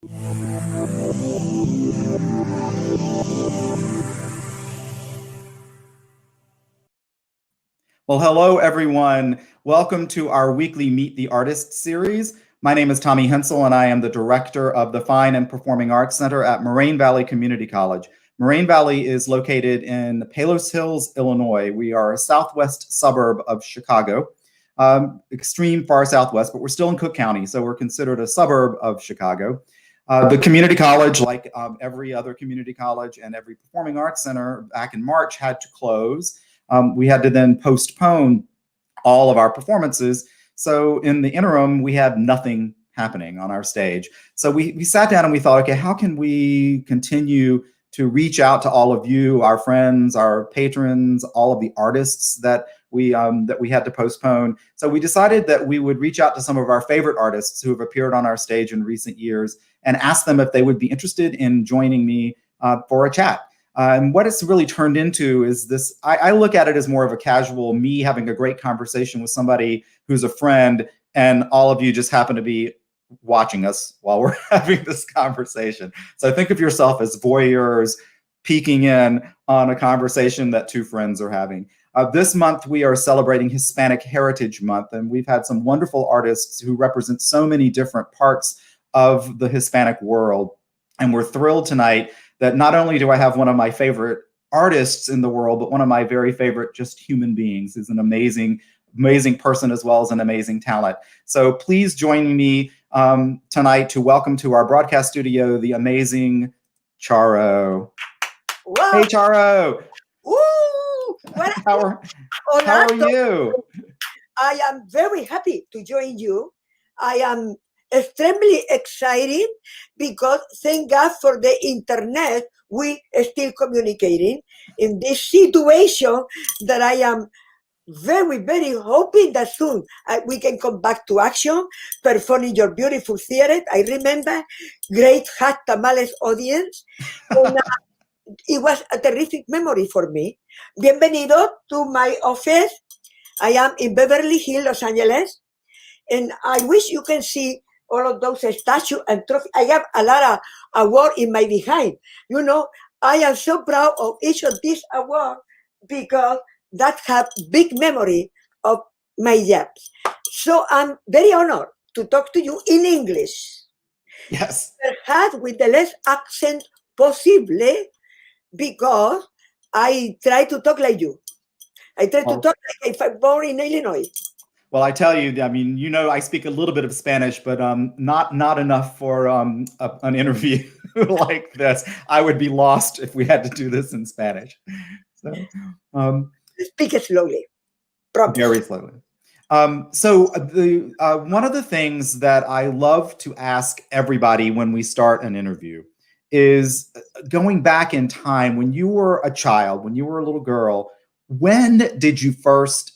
Well, hello, everyone. Welcome to our weekly Meet the Artist series. My name is Tommy Hensel, and I am the director of the Fine and Performing Arts Center at Moraine Valley Community College. Moraine Valley is located in Palos Hills, Illinois. We are a southwest suburb of Chicago, extreme far southwest, but we're still in Cook County, so we're considered a suburb of Chicago. The community college, like every other community college and every performing arts center, back in March had to close. We had to then postpone all of our performances. So in the interim, we had nothing happening on our stage. So we sat down and we thought, okay, how can we continue to reach out to all of you, our friends, our patrons, all of the artists that we had to postpone? So we decided that we would reach out to some of our favorite artists who have appeared on our stage in recent years and ask them if they would be interested in joining me for a chat. And what it's really turned into is this, I look at it as more of a casual, me having a great conversation with somebody who's a friend, and all of you just happen to be watching us while we're having this conversation. So think of yourself as voyeurs peeking in on a conversation that two friends are having. This month, we are celebrating Hispanic Heritage Month, and we've had some wonderful artists who represent so many different parts of the Hispanic world. And we're thrilled tonight that not only do I have one of my favorite artists in the world, but one of my very favorite just human beings. Is an amazing, amazing person as well as an amazing talent. So please join me tonight to welcome to our broadcast studio the amazing Charo. Wow. Hey, Charo. Woo! How are you? I am very happy to join you. I am extremely excited because thank God for the internet, we are still communicating in this situation that I am very, very hoping that soon we can come back to action, performing your beautiful theater. I remember great hot tamales audience. And, it was a terrific memory for me. Bienvenido to my office. I am in Beverly Hills, Los Angeles, and I wish you can see all of those statues and trophies. I have a lot of awards in my behind. You know, I am so proud of each of these awards because that have big memory of my jobs. So I'm very honored to talk to you in English. Yes. Perhaps with the less accent possible, because I try to talk like you. I try to talk like if I'm born in Illinois. Well, I tell you, I mean, you know, I speak a little bit of Spanish, but not enough for an interview like this. I would be lost if we had to do this in Spanish. So, speak it slowly. Promise. Very slowly. So one of the things that I love to ask everybody when we start an interview is going back in time when you were a child, when you were a little girl. When did you first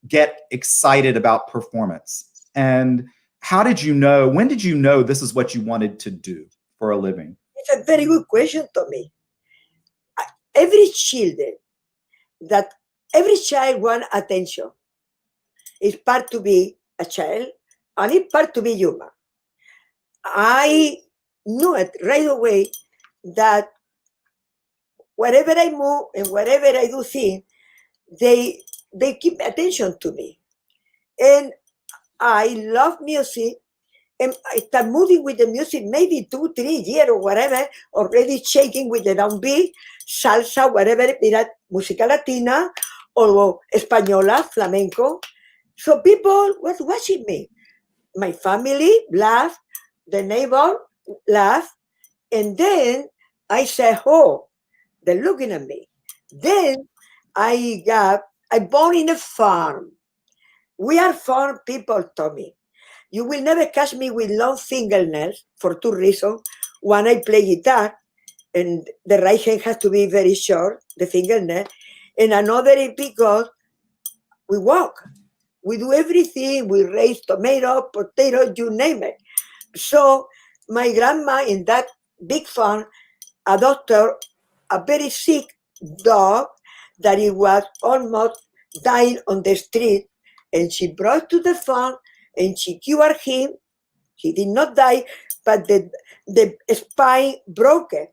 get excited about performance, and how did you know, when did you know this is what you wanted to do for a living? It's a very good question, Tommy. Every child wants attention. It's part to be a child and it's part to be human. I knew it right away that wherever I move and wherever I do things, they keep attention to me. And I love music, and I start moving with the music maybe 2-3 years or whatever, already shaking with the downbeat, salsa, whatever, música latina, or española, flamenco. So people was watching me. My family laughed, the neighbor laughed, and then I said, oh, they're looking at me. Then I born in a farm. We are farm people, Tommy. You will never catch me with long fingernails for two reasons. One, I play guitar, and the right hand has to be very short, the fingernail. And another is because we walk. We do everything. We raise tomato, potato, you name it. So my grandma in that big farm adopted a very sick dog that it was almost dying on the street, and she brought to the farm and she cured him. He did not die, but the spine broke it.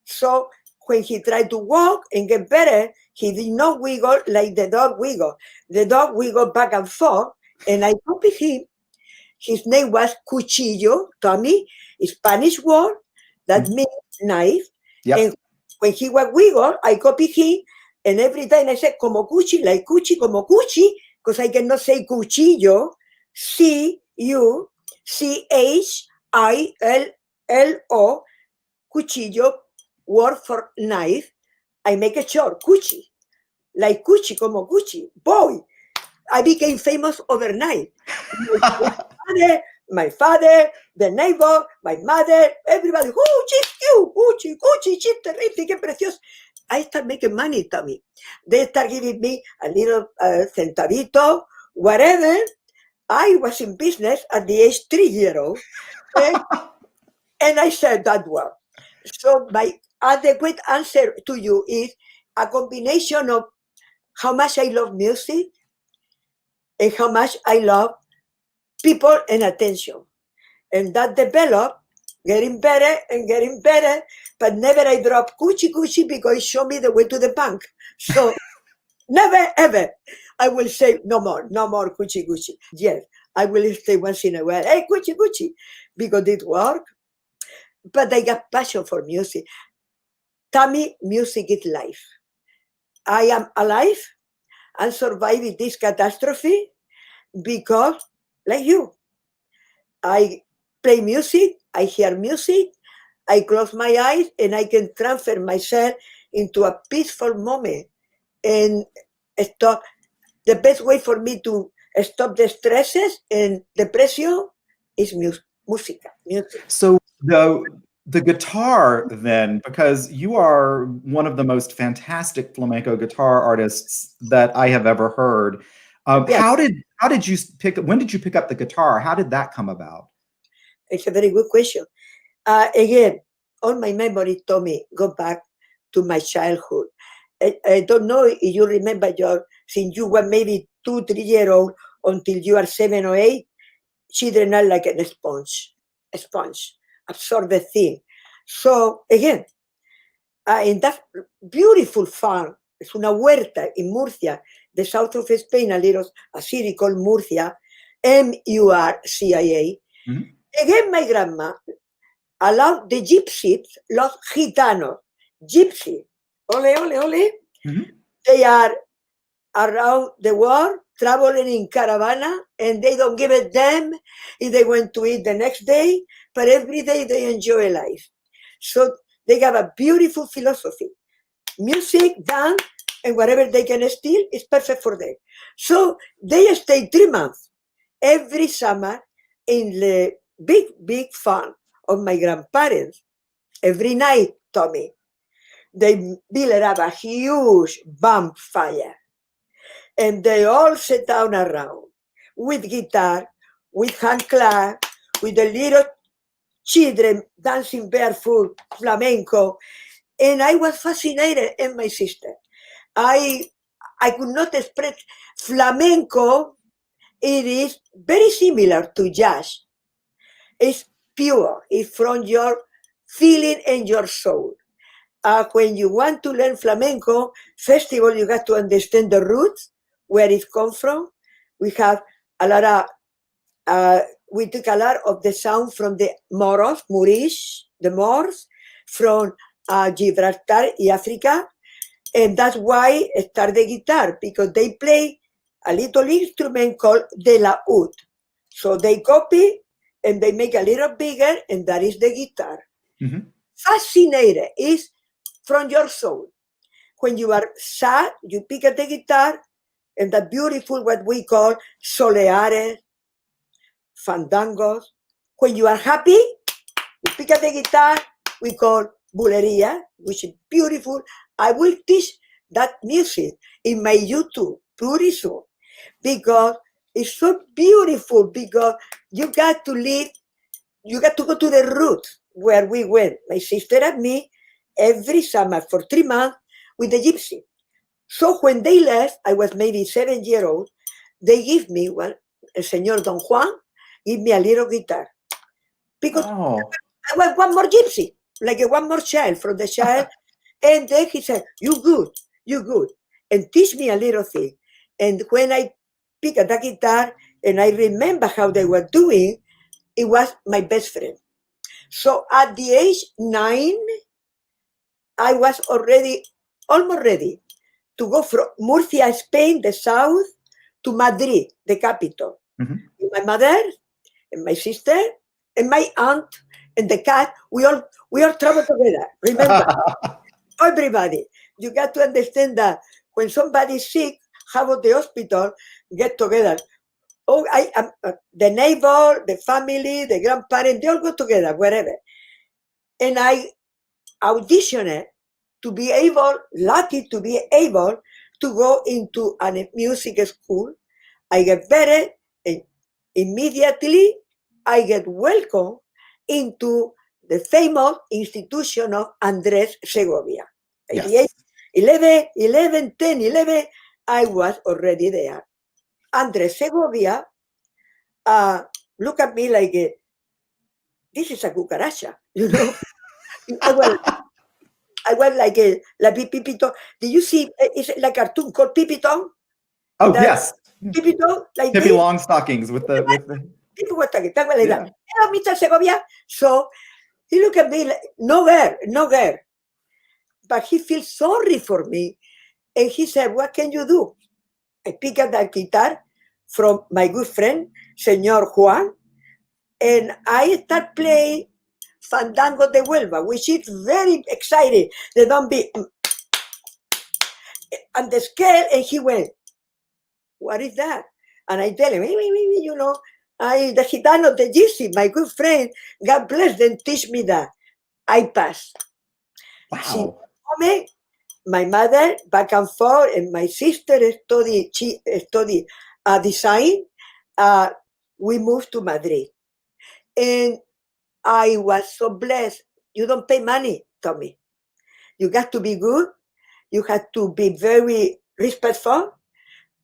So when he tried to walk and get better, he did not wiggle like the dog wiggle. The dog wiggled back and forth, and I copied him. His name was Cuchillo, Tommy, Spanish word that means knife. Yep. And when he was wiggle, I copied him, and every time I said como cuchi, like cuchi, como cuchi, because I cannot say cuchillo, Cuchillo, cuchillo, word for knife. I make it short, cuchi, like cuchi, como cuchi. Boy, I became famous overnight. My father, the neighbor, my mother, everybody, oh, she's cute, cuchi, she's terrific, qué precioso. I start making money, Tommy. They start giving me a little centavito, whatever. I was in business at the age 3-year-old, and I said that word. So my adequate answer to you is a combination of how much I love music and how much I love people and attention. And that developed, getting better and getting better, but never I drop cuchi because it showed me the way to the bank. So never ever I will say no more cuchi. Yes, I will say once in a while, hey, cuchi, because it worked. But I got passion for music. Tammy, music is life. I am alive and surviving this catastrophe because, like you, I play music, I hear music, I close my eyes, and I can transfer myself into a peaceful moment and stop. The best way for me to stop the stresses and depression is music. So the guitar then, because you are one of the most fantastic flamenco guitar artists that I have ever heard. Yes. How did you when did you pick up the guitar? How did that come about? It's a very good question. Again, all my memory told me go back to my childhood. I don't know if you remember since you were maybe 2-3 year old until you are 7 or 8, children are like a sponge, absorb the thing. So again, in that beautiful farm, es una huerta in Murcia, the south of Spain, a city called Murcia, Murcia. Mm-hmm. Again, my grandma allowed the gypsies, los gitanos, gypsy, ole. Mm-hmm. They are around the world, traveling in caravana, and they don't give a damn if they want to eat the next day, but every day they enjoy life. So they have a beautiful philosophy. Music, dance, and whatever they can steal is perfect for them. So they stay 3 months every summer in the big farm of my grandparents. Every night, Tommy, they build up a huge bonfire. And they all sit down around with guitar, with hand clap, with the little children dancing barefoot, flamenco. And I was fascinated, and my sister. I could not express flamenco. It is very similar to jazz. It's pure. It's from your feeling and your soul. When you want to learn flamenco, first of all, you got to understand the roots, where it comes from. We have a lot of, we took a lot of the sound from the Moros, the Moors, from Gibraltar, Africa. And that's why I started the guitar, because they play a little instrument called the laúd. So they copy and they make a little bigger, and that is the guitar. Mm-hmm. Fascinated is from your soul. When you are sad, you pick up the guitar, and the beautiful, what we call soleares, fandangos. When you are happy, you pick up the guitar, we call bulería, which is beautiful. I will teach that music in my YouTube pretty soon, because it's so beautiful, because you got to live, you got to go to the roots where we went, my sister and me, every summer for 3 months with the gypsy. So when they left, I was maybe 7-year-old, they give me one, el señor Don Juan, give me a little guitar. Because I want one more gypsy, like a one more child from the child. And then he said, you good, you good. And teach me a little thing. And when I pick up the guitar and I remember how they were doing, it was my best friend. So at the age 9, I was already almost ready to go from Murcia, Spain, the south, to Madrid, the capital. Mhm. My mother and my sister and my aunt and the cat, we all travel together. Remember, everybody. You got to understand that when somebody's sick, how about the hospital get together? Oh, I am the neighbor, the family, the grandparents, they all go together, wherever. And I auditioned to be able, lucky to be able to go into a music school. I get better, and immediately I get welcome into the famous institution of Andres Segovia. Yes. 11, 10, 11, I was already there. Andres Segovia look at me like, this is a cucaracha, you know? I was, I was like la Pipito. Did you see? It's like a cartoon called Pipito. Oh, That yes. Pipito, like Pippi this. Longstockings with the People were talking like that. yeah. Hello, Mr. Segovia. So he looked at me like, no girl, no girl. But he feels sorry for me. And he said, what can you do? I pick up that guitar from my good friend, Senor Juan, and I start playing Fandango de Huelva, which is very exciting. They don't be on the scale, and he went, what is that? And I tell him, you know, the Gitano, the Gypsy, my good friend, God bless them, teach me that. I passed. She Wow. me, my mother back and forth, and my sister study design. Uh, we moved to Madrid, and I was so blessed. You don't pay money, Tommy. You got to be good. You have to be very respectful.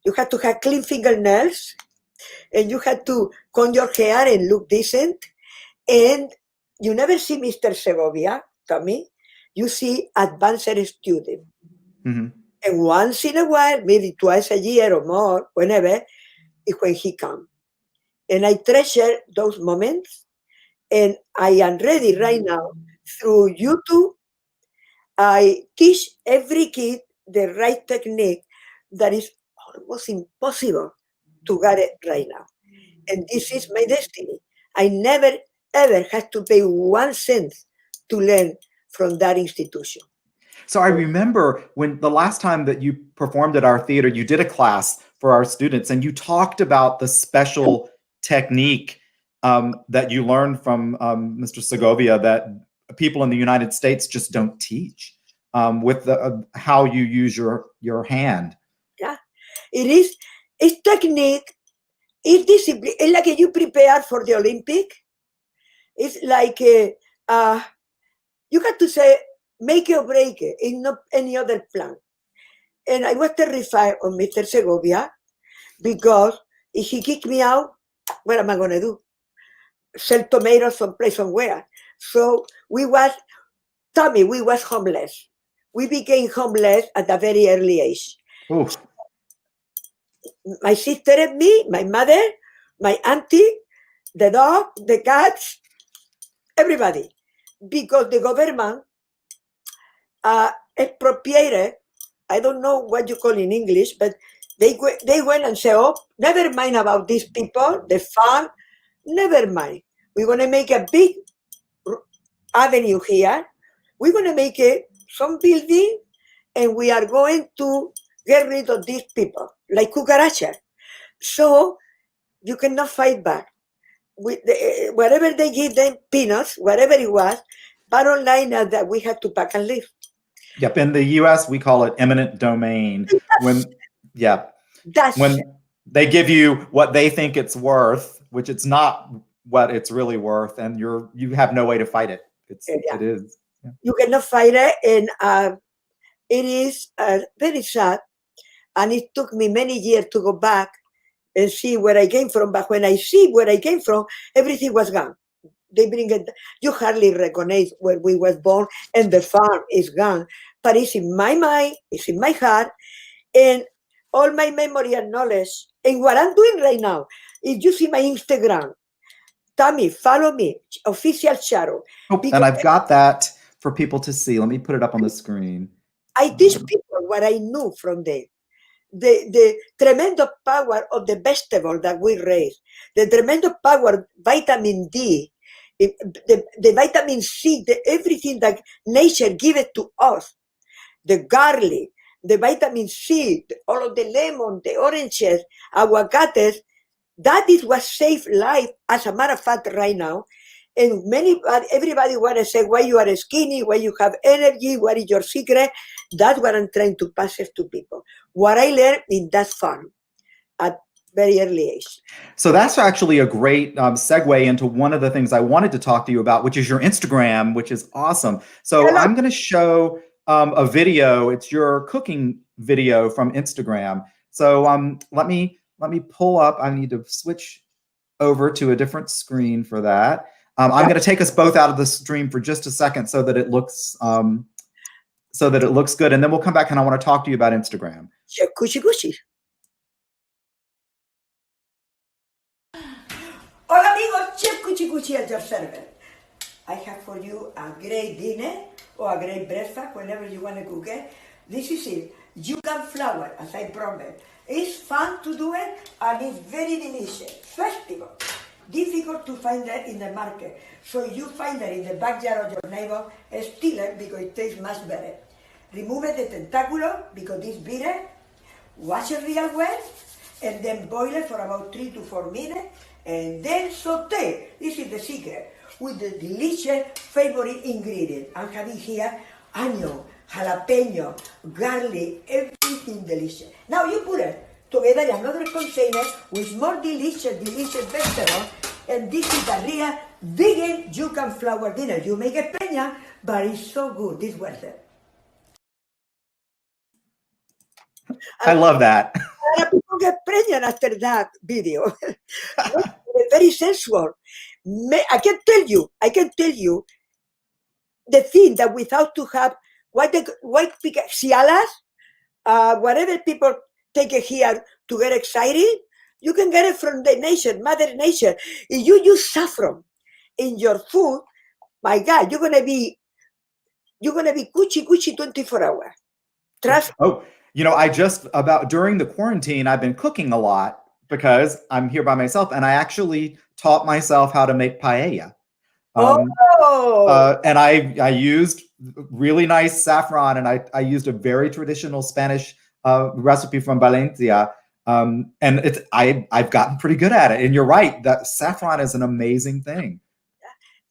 You have to have clean fingernails, and you have to comb your hair and look decent. And you never see Mr. Segovia, Tommy. You see advanced student. Mhm. And once in a while, maybe twice a year or more, whenever, is when he comes. And I treasure those moments. And I am ready right now through YouTube. I teach every kid the right technique that is almost impossible to get it right now. And this is my destiny. I never ever had to pay 1 cent to learn from that institution. So I remember when the last time that you performed at our theater, you did a class for our students, and you talked about the special technique that you learned from Mr. Segovia that people in the United States just don't teach with how you use your hand. Yeah, it is. It's technique. It's discipline. It's like you prepare for the Olympic. It's like you have to say make it or break it. It's not any other plan. And I was terrified of Mr. Segovia because if he kicked me out, what am I going to do? Sell tomatoes someplace somewhere. So Tommy, we was homeless. We became homeless at a very early age. Oof. My sister and me, my mother, my auntie, the dog, the cats, everybody. Because the government expropriated, I don't know what you call in English, but they went and said, oh, never mind about these people, the farm, never mind. We're going to make a big avenue here. We're going to make some building, and we are going to get rid of these people, like cucaracha. So you cannot fight back. Whatever they give them, peanuts, whatever it was, bottom line is that we had to pack and leave. Yep. In the US, we call it eminent domain. Yeah, That's when they give you what they think it's worth, which it's not what it's really worth, and you have no way to fight it. yeah. It is. Yeah. You cannot fight it, and it is very sad. And it took me many years to go back and see where I came from. But when I see where I came from, everything was gone. They bring it. You hardly recognize where we was born, and the farm is gone. But it's in my mind, it's in my heart, and all my memory and knowledge. And what I'm doing right now, if you see my Instagram, Tammy, follow me, official Charo, Oh, because and I've got that for people to see. Let me put it up on the screen. I teach people what I knew from them. The tremendous power of the vegetable that we raise, the tremendous power, vitamin D, the vitamin C, everything that nature gives to us, the garlic, the vitamin C, all of the lemon, the oranges, aguacates, that is what saves life, as a matter of fact, right now. And everybody want to say why you are skinny, why you have energy, what is your secret. That's what I'm trying to pass it to people. What I learned in that farm at very early age. So that's actually a great segue into one of the things I wanted to talk to you about, which is your Instagram, which is awesome. So Hello. I'm going to show a video. It's your cooking video from Instagram. So let me pull up. I need to switch over to a different screen for that. I'm going to take us both out of the stream for just a second so that it looks good, and then we'll come back and I want to talk to you about Instagram. Chef Cuchi Cuchi. Hola amigos, Chef Cuchi Cuchi at your servant. I have for you a great dinner or a great breakfast, whenever you want to cook it. This is it. Yuccan flour, as I promised. It's fun to do it and it's very delicious. Festival. Difficult to find that in the market. So you find that in the backyard of your neighbor, steal it because it tastes much better. Remove the tentaculo because it's bitter. Wash it real well and then boil it for about 3 to 4 minutes and then saute. This is the secret with the delicious favorite ingredient. I'm having here onion, jalapeno, garlic, everything delicious. Now you put it together in another container with more delicious vegetables, and this is a real vegan yuccan flour dinner. You make a peña, but it's so good. This was it. I love that. A lot of people get pregnant after that video. Very sensual. I can tell you the thing that without to have white cialas, whatever people take it here to get excited, you can get it from the nature, Mother Nature. If you use saffron in your food, my God, you're gonna be coochie 24 hours. Trust. Oh, I just during the quarantine, I've been cooking a lot because I'm here by myself, and I actually taught myself how to make paella. And I used really nice saffron, and I used a very traditional Spanish recipe from Valencia. And I've gotten pretty good at it. And you're right, that saffron is an amazing thing.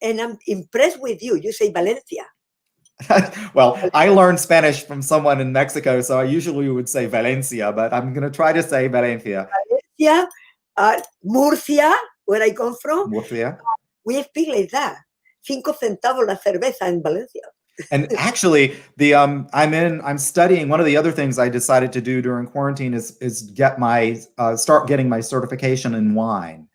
And I'm impressed with you. You say Valencia. Well, I learned Spanish from someone in Mexico, so I usually would say Valencia, but I'm going to try to say Valencia. Valencia, Murcia, where I come from. Murcia. We speak like that. 5 centavos la cerveza in Valencia. And actually, I'm studying. One of the other things I decided to do during quarantine is start getting my certification in wine.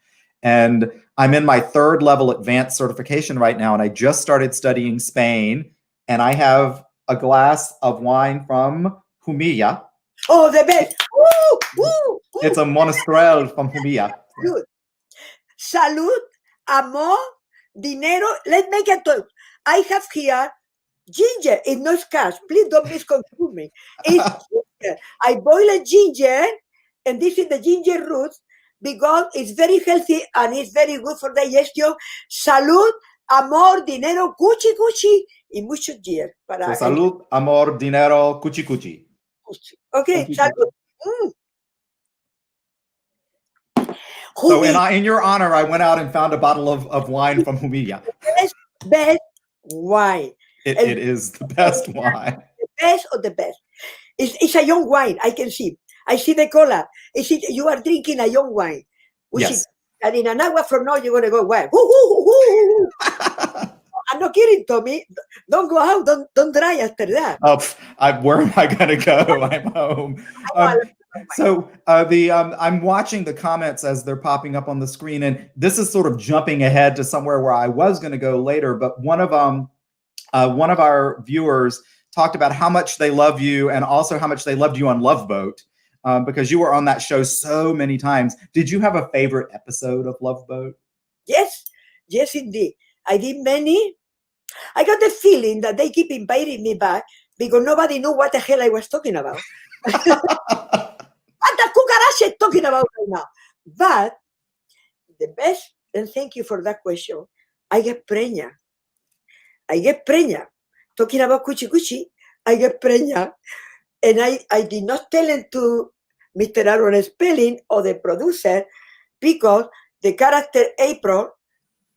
And I'm in my 3rd level advanced certification right now, and I just started studying Spain. And I have a glass of wine from Jumilla. Oh, the best! Woo, woo, woo. It's a Monastrell from Jumilla. Good. Salud, amor, dinero. Let's make it talk. I have here ginger. It's not cash. Please don't misconstrue me. It's ginger. I boil a ginger, and this is the ginger roots because it's very healthy and it's very good for digestion. Salud, amor, dinero, cuchi, y mucho years. So salud, amor, dinero, cuchi. Okay, cuchi. salud. So in your honor, I went out and found a bottle of wine from Jumilla. Best wine. It is the best wine. The best of the best. It's a young wine. I can see. I see the color. You are drinking a young wine. Yes. And in an hour from now, you're going to go, well, I'm not kidding, Tommy. Don't go out. Don't dry after that. Oh, where am I going to go? I'm home. So I'm watching the comments as they're popping up on the screen, and this is sort of jumping ahead to somewhere where I was going to go later. But one of our viewers talked about how much they love you, and also how much they loved you on Love Boat, because you were on that show so many times. Did you have a favorite episode of Love Boat? Yes, yes, indeed. I did many. I got the feeling that they keep inviting me back because nobody knew what the hell I was talking about. What the cucaracha is talking about right now? But the best, and thank you for that question, I get preña. I get preña. Talking about cuchi cuchi, I get preña. And I did not tell him to Mr. Aaron Spelling or the producer because the character April,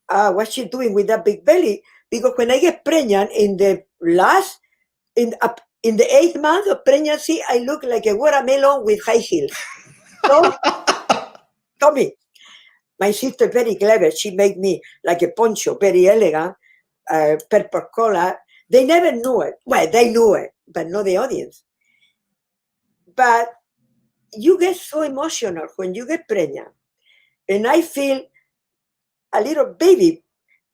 what she doing with that big belly? Because when I get pregnant in the last, in the 8th month of pregnancy, I look like a watermelon with high heels. So, Tommy, my sister very clever. She made me like a poncho, very elegant, purple color. They never knew it. Well, they knew it, but not the audience. But you get so emotional when you get pregnant. And I feel a little baby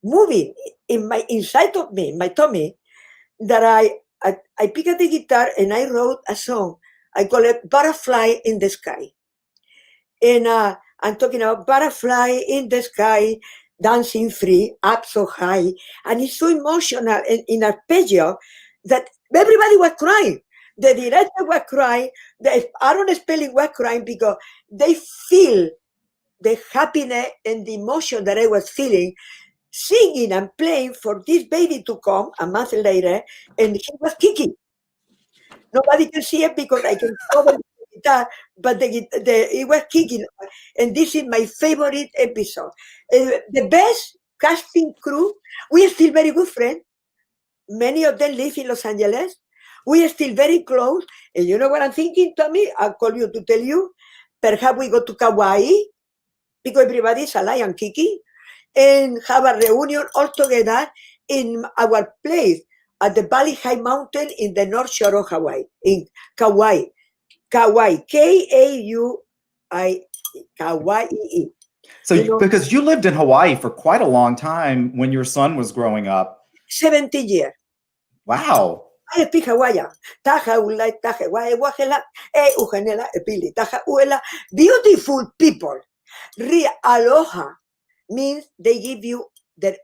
moving in my inside of me, my tummy, that I pick up the guitar and I wrote a song. I call it Butterfly in the Sky. And I'm talking about butterfly in the sky, dancing free, up so high. And it's so emotional and in arpeggio that everybody was crying. The director was crying, the Aaron Spelling was crying because they feel the happiness and the emotion that I was feeling singing and playing for this baby to come a month later, and he was kicking. Nobody can see it because I can cover the guitar, but it was kicking. And this is my favorite episode. The best casting crew, we are still very good friends. Many of them live in Los Angeles. We are still very close. And you know what I'm thinking, Tommy? I'll call you to tell you. Perhaps we go to Kauai because everybody is alive and kicking and have a reunion all together in our place at the Valley High Mountain in the North Shore of Hawaii, in Kauai. Kauai, Kauai, Kauai. So, because you lived in Hawaii for quite a long time when your son was growing up. 17 years. Wow. I speak Hawaiian. Taha ulai, taha wai wahela, uhanela, epili, taha uela. Beautiful people. Aloha means they give you their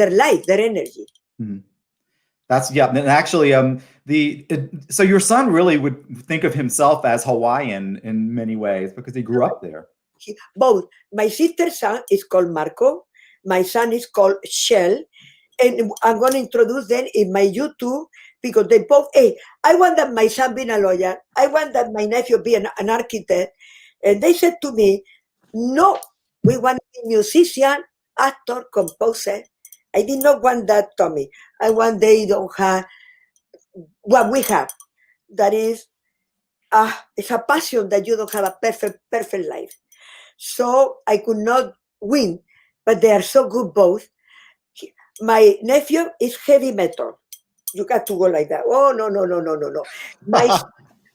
life, their energy. Mm-hmm. That's and actually so your son really would think of himself as Hawaiian in many ways because he grew up there. Both. My sister's son is called Marco. My son is called Shell. And I'm going to introduce them in my YouTube because they both, I want that my son be a lawyer. I want that my nephew be an architect. And they said to me, no, we want to be musician, actor, composer. I did not want that, Tommy. I want they don't have what we have. That is, it's a passion that you don't have a perfect life. So I could not win, but they are so good both. My nephew is heavy metal. You got to go like that. Oh, no.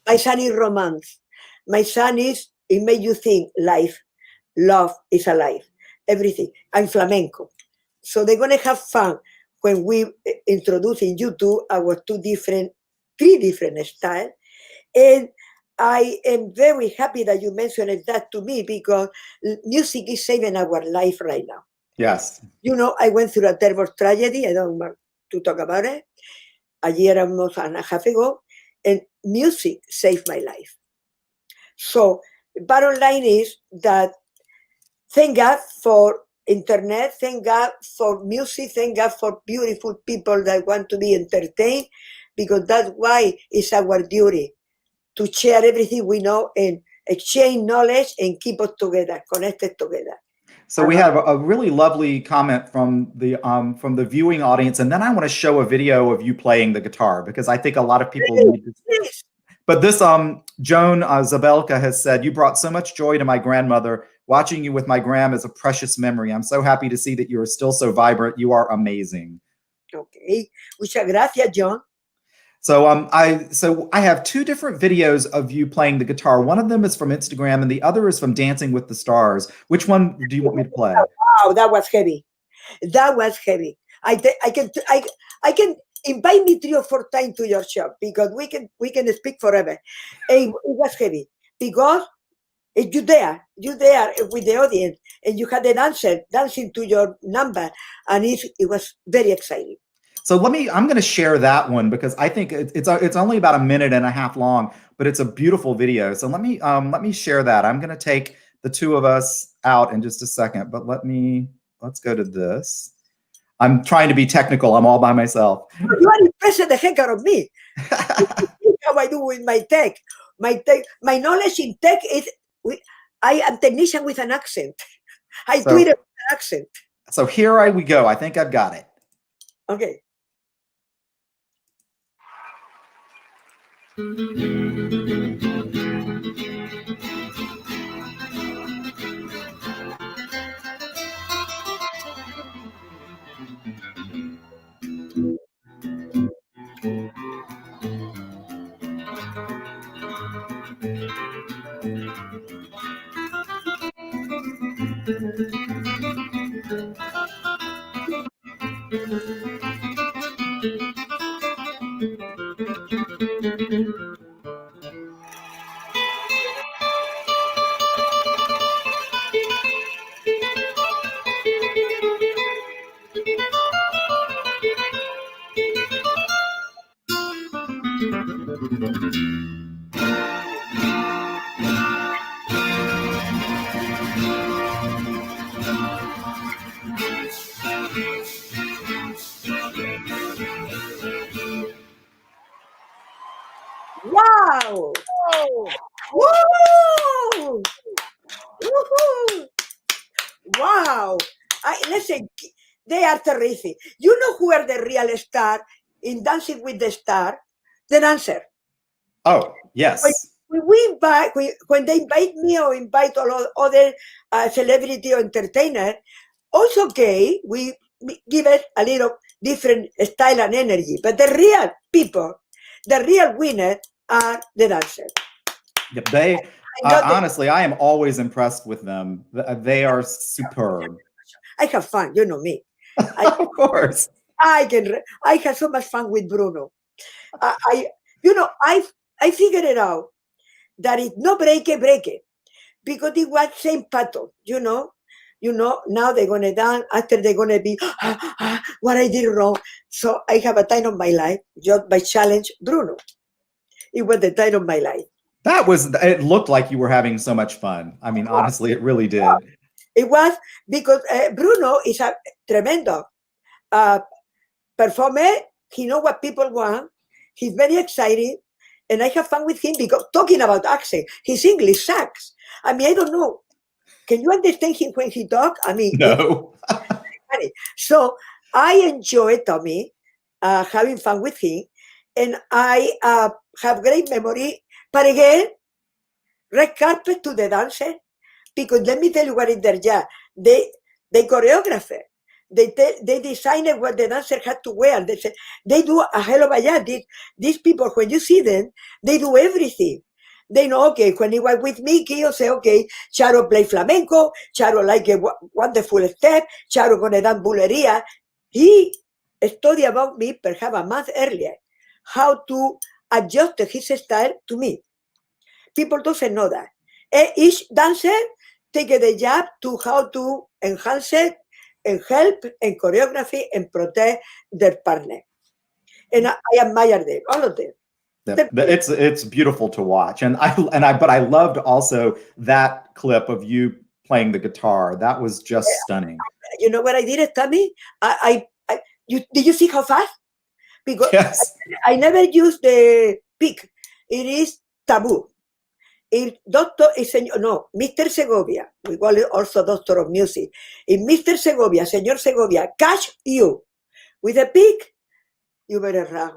My son is romance. My son is, it made you think life, love is alive, everything. I'm flamenco. So they're going to have fun when we introduce in YouTube our three different styles. And I am very happy that you mentioned that to me because music is saving our life right now. Yes. You know, I went through a terrible tragedy. I don't want to talk about it. A year almost and a half ago, and music saved my life. So, bottom line is that thank God for internet, thank God for music, thank God for beautiful people that want to be entertained, because that's why it's our duty to share everything we know and exchange knowledge and keep us together, connected together. So we have a really lovely comment from the viewing audience, and then I want to show a video of you playing the guitar because I think a lot of people need to. Please. But this Joan Zabelka has said, "You brought so much joy to my grandmother. Watching you with my gram is a precious memory. I'm so happy to see that you are still so vibrant. You are amazing." Okay, muchas gracias, John. So I have two different videos of you playing the guitar. One of them is from Instagram and the other is from Dancing with the Stars. Which one do you want me to play? Wow, that was heavy. That was heavy. I can invite me 3 or 4 times to your shop because we can speak forever. And it was heavy because you there with the audience and you had the dancer dancing to your number and it was very exciting. So I'm going to share that one because I think it's only about a minute and a half long, but it's a beautiful video. So let me share that. I'm going to take the two of us out in just a second, but let's go to this. I'm trying to be technical. I'm all by myself. You are impressing the heck out of me. How I do with my tech. My knowledge in tech is I am technician with an accent. I tweet with an accent. So here we go. I think I've got it. Okay. Wow! Woo! Woohoo! Wow! Listen, they are terrific. You know who are the real star in Dancing with the Star? The dancer. Oh, yes. When they invite me or invite all other celebrity or entertainer, also gay, we give it a little different style and energy. But the real people, the real winners are the dancers. Yep, they honestly, I am always impressed with them. They are superb. I have fun, you know me. Of course. I have so much fun with Bruno. I figured it out that it's no break it because it was same pattern, now they're gonna dance after they're gonna be what I did wrong. So I have a time of my life just by challenge Bruno. It was the time of my life. It looked like you were having so much fun. I mean, honestly, it really did. It was because Bruno is a tremendous performer. He knows what people want. He's very excited. And I have fun with him because talking about accent, his English sucks. I mean, I don't know. Can you understand him when he talks? I mean, no. So I enjoy Tommy, having fun with him. And I have great memory. But again, red carpet to the dancer. Because let me tell you what is their job. They choreographer. They designed what the dancer had to wear. They do a hell of a job. These people, when you see them, they do everything. They know, okay, when he was with Mickey, you say, okay, Charo play flamenco, Charo like a wonderful step, Charo gonna dance bulería. He studied about me perhaps a month earlier, how to adjust his style to me. People doesn't know that. Each dancer take the job to how to enhance it and help and choreography and protect their partner. And I admire them, all of them. It's beautiful to watch, but I loved also that clip of you playing the guitar. That was just stunning. You know what I did, Tommy? Did you see how fast? Because yes. I never use the pick. It is taboo. Mr. Segovia, we call it also Doctor of Music. If Mr. Segovia, Señor Segovia, catch you with a pick, you better run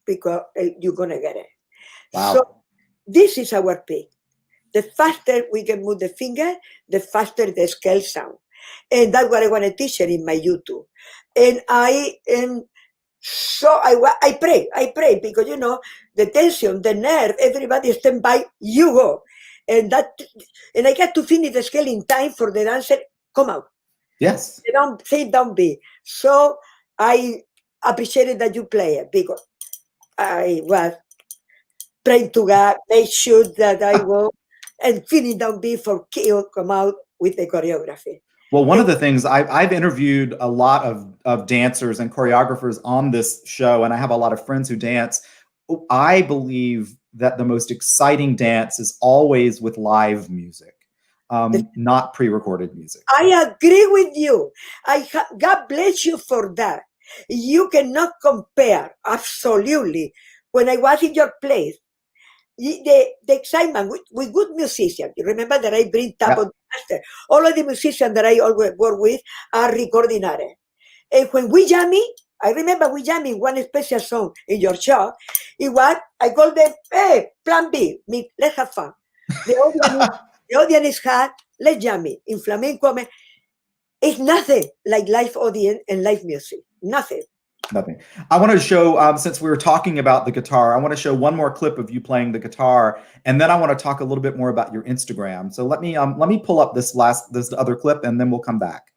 because you're going to get it. Wow. So this is our pick. The faster we can move the finger, the faster the scale sound. And that's what I want to teach it in my YouTube. And I am So I pray because the tension, the nerve, everybody stand by, you go, and I got to finish the scale in time for the dancer come out. Yes. They don't be. So I appreciated that you play it because I was praying to God, make sure that I go and finish down be for Keo come out with the choreography. Well, one of the things I've interviewed a lot of dancers and choreographers on this show, and I have a lot of friends who dance. I believe that the most exciting dance is always with live music, not pre-recorded music. I agree with you. God bless you for that. You cannot compare, absolutely. When I was in your place, the excitement with good musicians. You remember that I bring Tap on the Master. All of the musicians that I always work with are recording artists. And when we jamming, I remember we jamming one special song in your show. It was, I called them, hey, plan B, let's have fun. The audience had, let's jam it. In flamenco, it's nothing like live audience and live music. Nothing. Nothing. I want to show, since we were talking about the guitar, I want to show one more clip of you playing the guitar, and then I want to talk a little bit more about your Instagram. So let me pull up this other clip, and then we'll come back.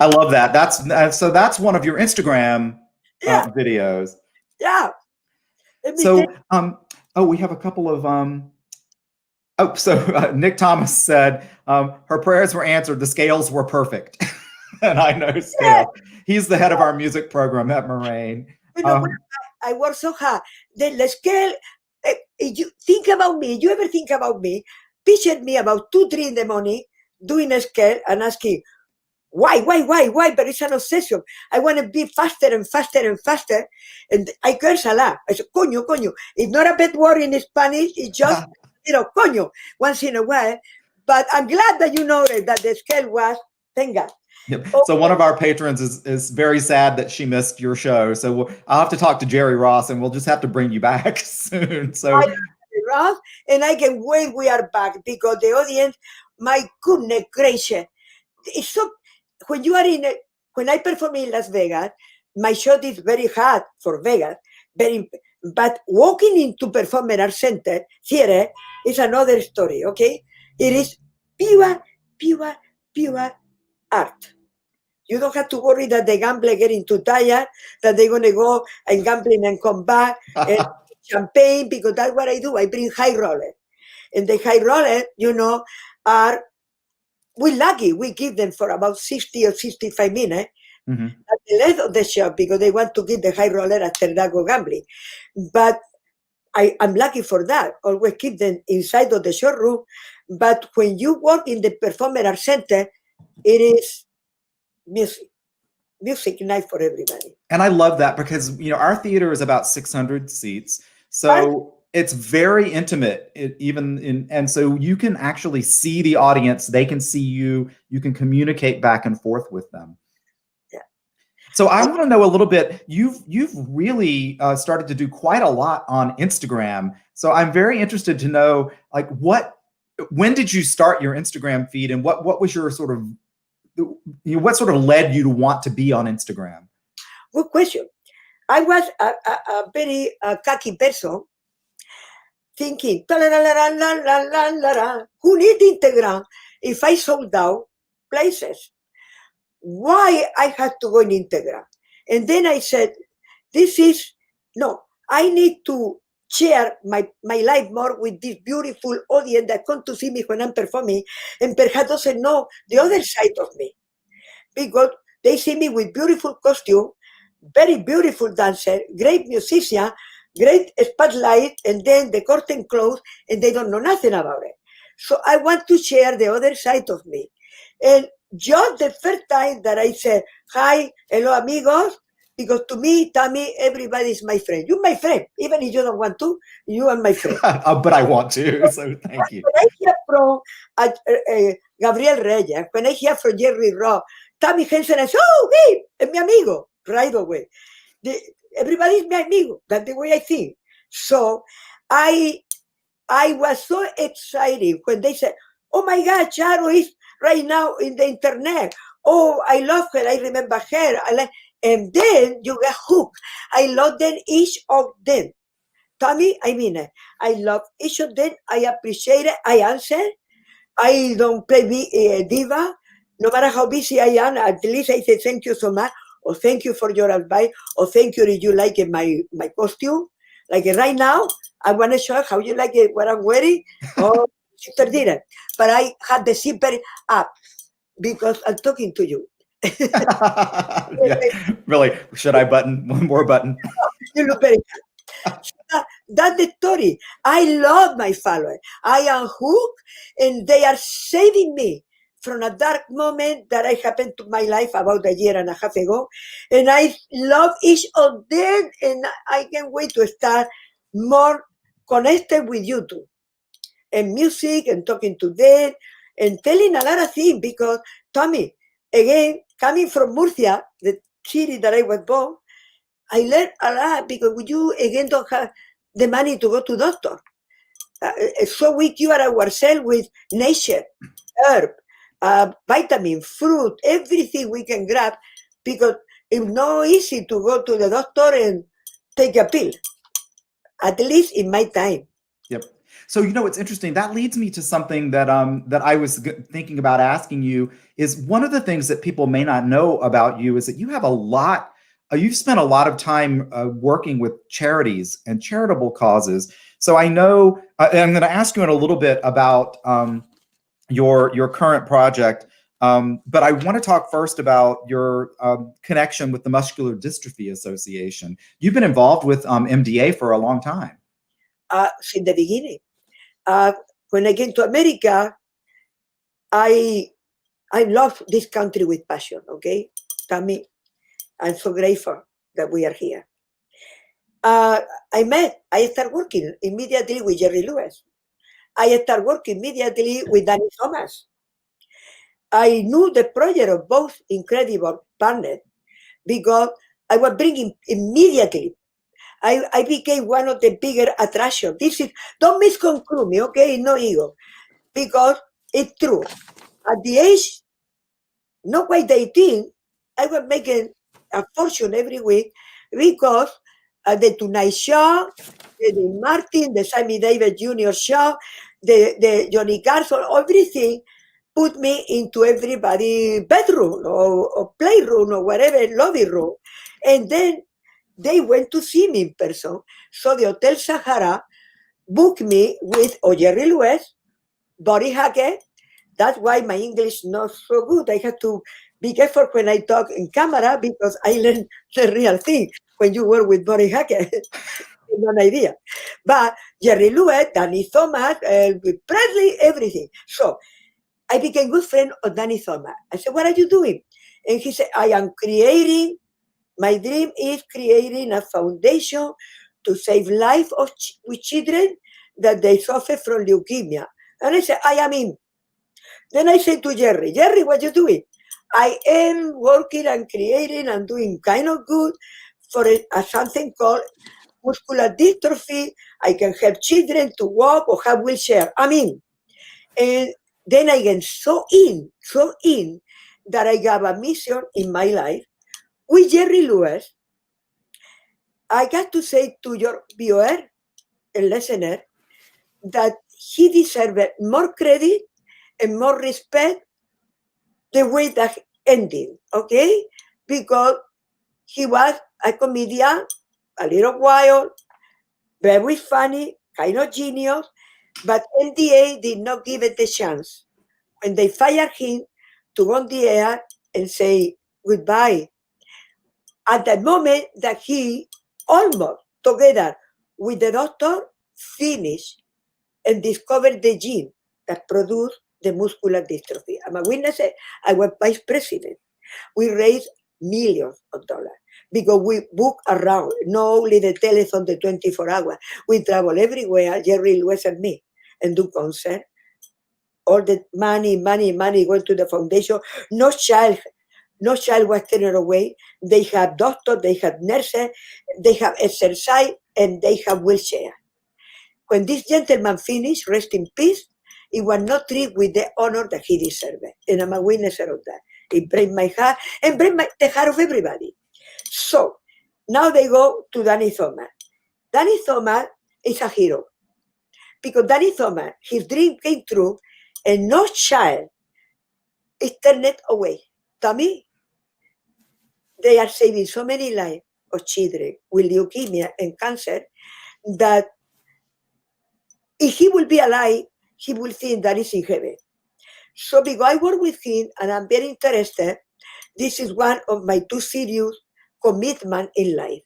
I love that. That's one of your Instagram videos. Yeah. So we have a couple of so Nick Thomas said her prayers were answered. The scales were perfect, and I know scale. Yeah. He's the head of our music program at Moraine. I work so hard. The scale. You think about me. You ever think about me? Picture me about 2-3 in the morning doing a scale and asking, why? But it's an obsession. I want to be faster and faster and faster. And I curse a lot. I say, coño. It's not a bad word in Spanish. It's just, coño, once in a while. But I'm glad that you noted that the scale was, thank God. Yep. So one of our patrons is very sad that she missed your show. So I'll have to talk to Jerry Ross, and we'll just have to bring you back soon. So Ross, and I can wait we are back because the audience, my goodness gracious, it's so. When you are when I perform in Las Vegas, my shot is very hard for Vegas. But walking into Performing Arts Center theater is another story. Okay, it is pure art. You don't have to worry that the gambler getting too tired, that they're gonna go and gambling and come back and champagne, because that's what I do. I bring high roller, and the high roller, are. We're lucky. We give them for about 60 or 65 minutes at the end of the show because they want to get the high roller after that go gambling. But I'm lucky for that. Always keep them inside of the showroom. But when you work in the Performing Arts Center, it is music night for everybody. And I love that because, our theater is about 600 seats. So it's very intimate, and so you can actually see the audience. They can see you. You can communicate back and forth with them. Yeah. So I want to know a little bit. You've really started to do quite a lot on Instagram. So I'm very interested to know, when did you start your Instagram feed, and what was your sort of, what sort of led you to want to be on Instagram? Good question. I was a very cocky person, thinking, who need Instagram if I sold out places? Why I had to go in Instagram? And then I said, I need to share my life more with this beautiful audience that come to see me when I'm performing and perhaps doesn't know the other side of me. Because they see me with beautiful costume, very beautiful dancer, great musician, great spotlight, and then the curtain closed, and they don't know nothing about it. So I want to share the other side of me. And just the first time that I said, hi, hello, amigos, because to me, Tammy, everybody is my friend. You're my friend. Even if you don't want to, you are my friend. But I want to, so thank you. When I hear from Gabriel Reyes, when I hear from Jerry Ross, Tammy Henson, I say, oh, hey, es mi amigo, right away. Everybody is my amigo. That's the way I think. So I was so excited when they said, oh my God, Charo is right now in the internet. Oh, I love her. I remember her. And then you get hooked. I love them, each of them. Tommy, I mean it. I love each of them. I appreciate it. I answer. I don't play diva. No matter how busy I am, at least I say thank you so much, or thank you for your advice, or thank you if you like my costume. Like right now, I want to show how you like it, what I'm wearing. Oh, sister didn't. But I had the zipper up because I'm talking to you. Yeah, really. Should I button one more button? You look very. That's the story. I love my followers. I am hooked, and they are saving me from a dark moment that I happened to my life about a year and a half ago. And I love each of them, and I can't wait to start more connected with you too. And music, and talking to them, and telling a lot of things, because Tommy, again, coming from Murcia, the city that I was born, I learned a lot, because you again don't have the money to go to doctor. So we cure ourselves with nature, herb, vitamin, fruit, everything we can grab, because it's not easy to go to the doctor and take a pill, at least in my time. Yep. So it's interesting. That leads me to something that I was thinking about asking you. Is one of the things that people may not know about you is that you have a lot. You've spent a lot of time working with charities and charitable causes. So I know, and I'm going to ask you in a little bit about your current project. But I want to talk first about your connection with the Muscular Dystrophy Association. You've been involved with MDA for a long time. Since the beginning. When I came to America, I love this country with passion, okay? Tammy, I'm so grateful that we are here. I started working immediately with Jerry Lewis. I started working immediately with Danny Thomas. I knew the project of both incredible partners because I was bringing immediately. I became one of the bigger attractions. Don't misconstrue me, okay? No ego. Because it's true. At the age, not quite 18, I was making a fortune every week because the Tonight Show, the Martin, the Sammy Davis Jr. show, the Johnny Carson, everything put me into everybody's bedroom or playroom or whatever, lobby room. And then they went to see me in person. So the Hotel Sahara booked me with Jerry Lewis, Boris Hackett. That's why my English not so good. I have to be careful when I talk in camera because I learned the real thing when you work with Boris Hackett. No idea. But Jerry Lewis, Danny Thomas, with Presley, everything. So I became good friend of Danny Thomas. I said, what are you doing? And he said, I am creating, my dream is creating a foundation to save life of with children that they suffer from leukemia. And I said, I am in. Then I said to Jerry, what you doing? I am working and creating and doing kind of good for something called muscular dystrophy. I can help children to walk or have wheelchair. I mean, and then I get so in that I got a mission in my life with Jerry Lewis. I got to say to your viewer and listener that he deserved more credit and more respect the way that ending, okay? Because he was a comedian, a little wild, very funny, kind of genius, but NDA did not give it a chance. When they fired him to go on the air and say goodbye, at that moment that he almost together with the doctor finished and discovered the gene that produced the muscular dystrophy. I'm a witness. I was vice president. We raised millions of dollars because we book around, not only the telethon, the 24 hours. We travel everywhere, Jerry Lewis and me, and do concert. All the money went to the foundation. No child was taken away. They have doctors, they have nurses, they have exercise, and they have wheelchair. When this gentleman finished, rest in peace, he was not treated with the honor that he deserved. And I'm a witness of that. It breaks my heart and breaks the heart of everybody. So now they go to Danny Thomas. Danny Thomas is a hero. Because Danny Thomas, his dream came true, and no child is turned away. Tommy, they are saving so many lives of children with leukemia and cancer that if he will be alive, he will think that is in heaven. So because I work with him and I'm very interested, this is one of my 2 serious commitments in life.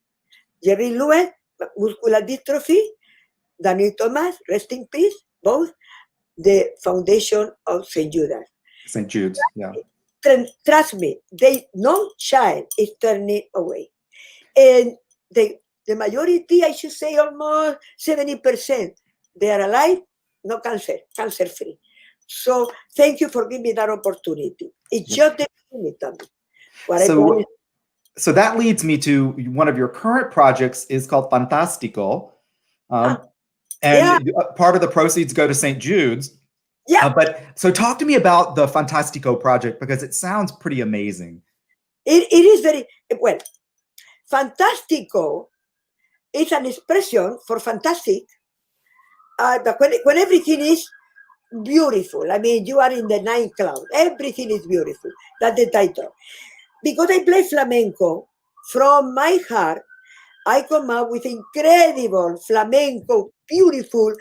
Jerry Lewis, muscular dystrophy, Daniel Thomas, rest in peace, both the foundation of St. Judas. St. Jude's, yeah. Trust me, no child is turning away. And the majority, I should say almost 70%, they are alive, no cancer free. So thank you for giving me that opportunity. It's just the beginning. So that leads me to one of your current projects is called Fantastico. Part of the proceeds go to St. Jude's. Yeah. But so talk to me about the Fantastico project because it sounds pretty amazing. It is very, well, Fantastico is an expression for fantastic. When everything is beautiful, I mean, you are in the ninth cloud, everything is beautiful. That's the title. Because I play flamenco, from my heart, I come up with incredible flamenco, beautiful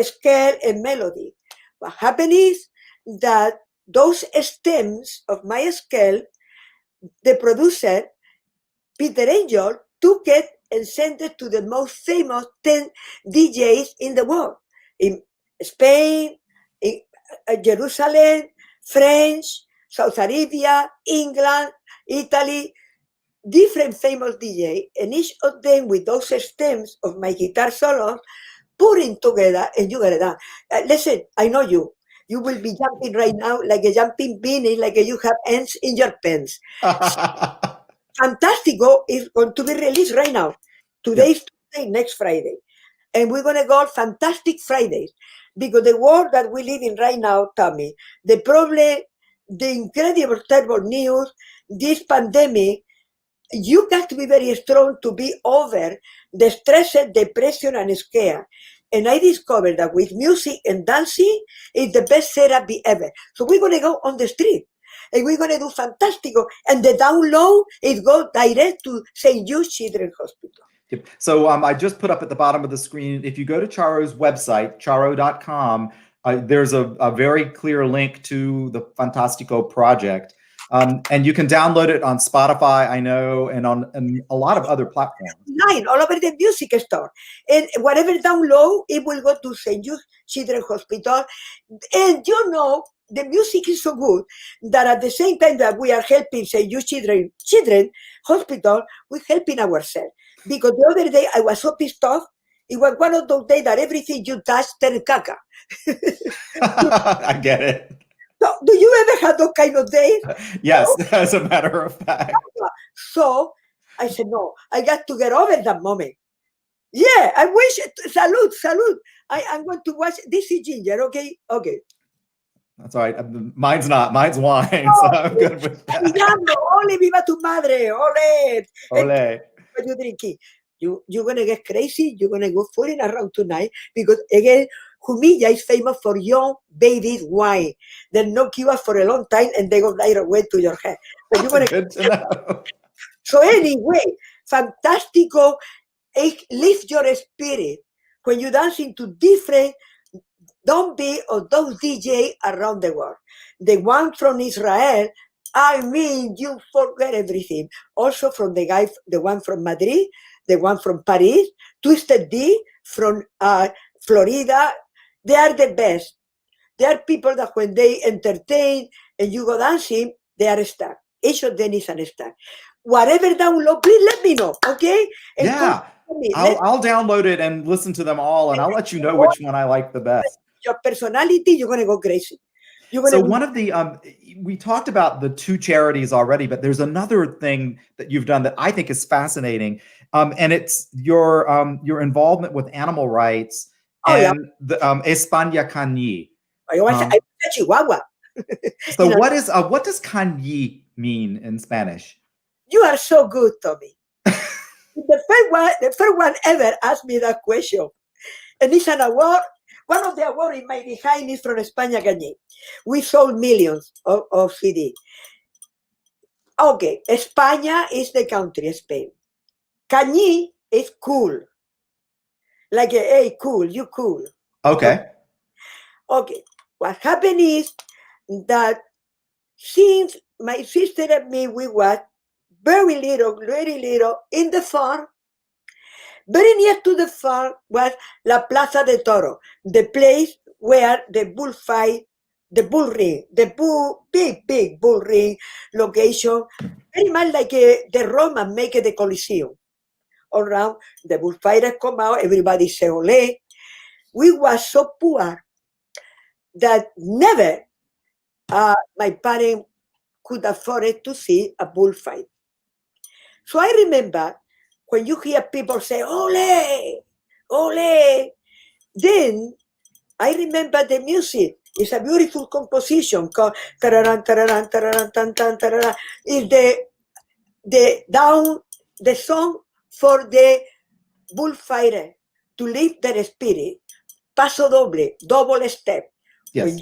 scale and melody. What happened is that those stems of my scale, the producer, Peter Angel, took it and sent it to the most famous 10 DJs in the world. In Spain, in Jerusalem, French, Saudi Arabia, England, Italy, different famous DJs, and each of them with those stems of my guitar solos, putting together, and you get it done. Listen, I know you. You will be jumping right now like a jumping beanie, like you have ants in your pants. Fantastico is going to be released right now. Today's Tuesday, next Friday. And we're going to go Fantastic Fridays. Because the world that we live in right now, Tommy, the problem, the incredible, terrible news, this pandemic, you got to be very strong to be over the stress, depression, and scare. And I discovered that with music and dancing, it's the best therapy ever. So we're going to go on the street. And we're going to do Fantastico. And the download, it goes direct to St. Jude's Children's Hospital. So I just put up at the bottom of the screen, if you go to Charo's website, charo.com, there's a very clear link to the Fantastico project. And you can download it on Spotify, I know, and on a lot of other platforms. All over the music store. And whatever download, it will go to St. Jude's Children's Hospital. And you know, the music is so good that at the same time that we are helping St. Jude's Children's Hospital, we're helping ourselves. Because the other day I was so pissed off. It was one of those days that everything you touch turned caca. I get it. So, do you ever have those kind of days? Yes, as a matter of fact. So I said, no, I got to get over that moment. Yeah, I wish, salute. I'm going to watch, this is ginger, okay? Okay. That's all right. Mine's not. Mine's wine, so I'm good with that. Ole, viva tu madre, ole. Ole. What you drinking? You're going to get crazy. You're going to go fooling around tonight because, again, Jumilla is famous for young babies wine. They knock you up for a long time and they go right away to your head. But you're gonna Good to know. So anyway, Fantastico, it lifts your spirit when you dance into different don't be of those DJ around the world. The one from Israel, I mean, you forget everything. Also from the one from Madrid, the one from Paris, Twisted D from Florida. They are the best. There are people that when they entertain and you go dancing, they are a star. Each of them is a star. Whatever download, please let me know, okay? And Yeah, me. I'll download it and listen to them all, and I'll let you know which one I like the best. Your personality, you're gonna go crazy. You're gonna So be one of the we talked about the two charities already, but there's another thing that you've done that I think is fascinating, and it's your involvement with animal rights oh yeah. and the España Cañí. I was Um, a Chihuahua. so what does Cañí mean in Spanish? You are so good, Tommy. The first one ever asked me that question. And it's an award. One of the awards in my behind is from España Cañí. We sold millions of CD. Okay, España is the country, Spain. Cañí is cool. Like, hey, cool, you cool. Okay. Okay, what happened is that since my sister and me, we were very little in the farm. Very near to the farm was La Plaza de Toro, the place where the bullfight, the bull ring, big bull ring location, very much like the Roman make the Coliseum. All around, the bullfighters come out, everybody say ole. We were so poor that never my parents could afford it to see a bullfight. So I remember when you hear people say ole, ole, then I remember the music. It's a beautiful composition called tararan, tararan, tararan, tan, tan, tararan. Is the song for the bullfighter to lift their spirit. Paso doble, double step. Yes.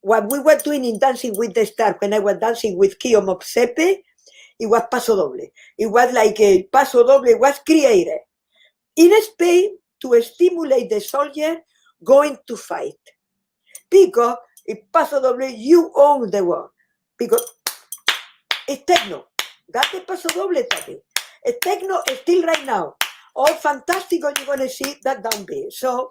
What we were doing in Dancing with the Stars, when I was dancing with Kio Mopsepe, it was paso doble. It was like a paso doble was created in Spain to stimulate the soldier going to fight. Because in paso doble, you own the war. Because it's techno. That's the paso doble, Tati. It's techno still right now. All fantastic, you're going to see that downbeat. So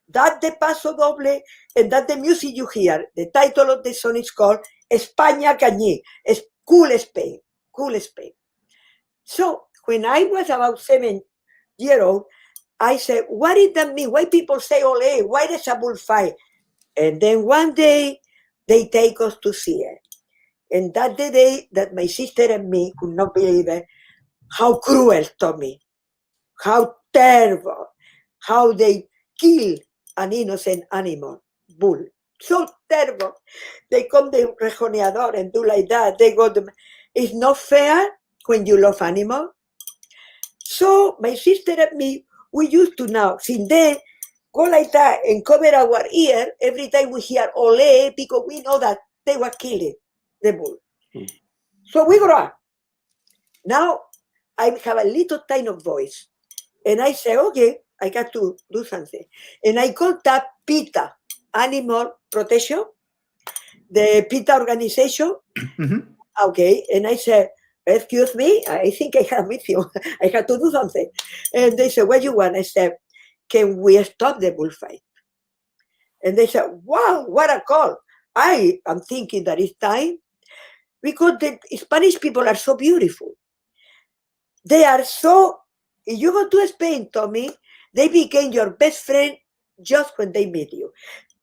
that's the paso doble, and that's the music you hear. The title of the song is called España Cañí. It's cool Spain. Cool Spain. So when I was about 7 years old, I said, what did that mean? Why people say ole? Why there's a bullfight? And then one day they take us to see it. And that's the day that my sister and me could not believe it. How cruel, Tommy. How terrible. How they kill an innocent animal, bull. So terrible. They come the rejoneador and do like that. They go to, it's not fair when you love animals. So my sister and me, we used to now, since then, go like that and cover our ear every time we hear ole, because we know that they were killing the bull. So we grow up. Now I have a little tiny voice. And I say, okay, I got to do something. And I contact PETA, Animal Protection, the PETA organization. Mm-hmm. Okay, and I said, excuse me, I think I have with you. I have to do something. And they said, what do you want? I said, can we stop the bullfight? And they said, wow, what a call. I am thinking that it's time because the Spanish people are so beautiful. They are so, if you go to Spain, Tommy, they became your best friend just when they meet you.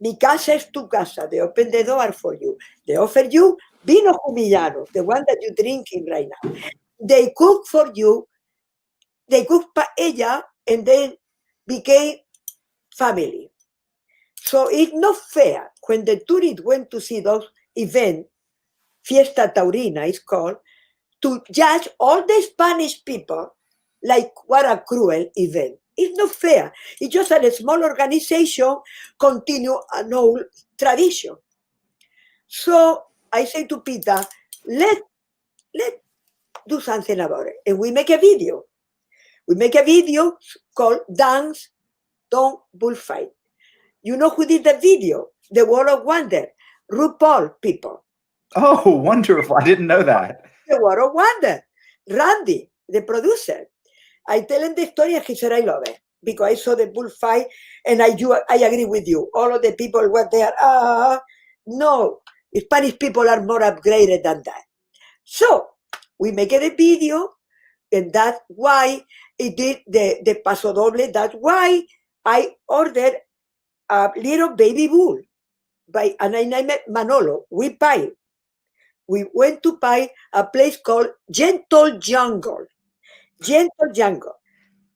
Mi casa es tu casa. They open the door for you. They offer you vino humillano, the one that you're drinking right now. They cook for you. They cook paella and then became family. So it's not fair when the tourists went to see those events, Fiesta Taurina is called, to judge all the Spanish people like what a cruel event. It's not fair. It's just that a small organization continue an old tradition. So I say to Peter, let do something about it. And we make a video. We make a video called Dance, Don't Bullfight. You know who did the video? The World of Wonder. RuPaul people. Oh, wonderful. I didn't know that. The World of Wonder. Randy, the producer. I tell him the story and he said, I love it. because I saw the bullfight, and I agree with you. All of the people were there. No, Spanish people are more upgraded than that. So we make it a video, and that's why it did the paso doble. That's why I ordered a little baby bull and I named it Manolo. We went to buy a place called Gentle Jungle. Gentle Jungle.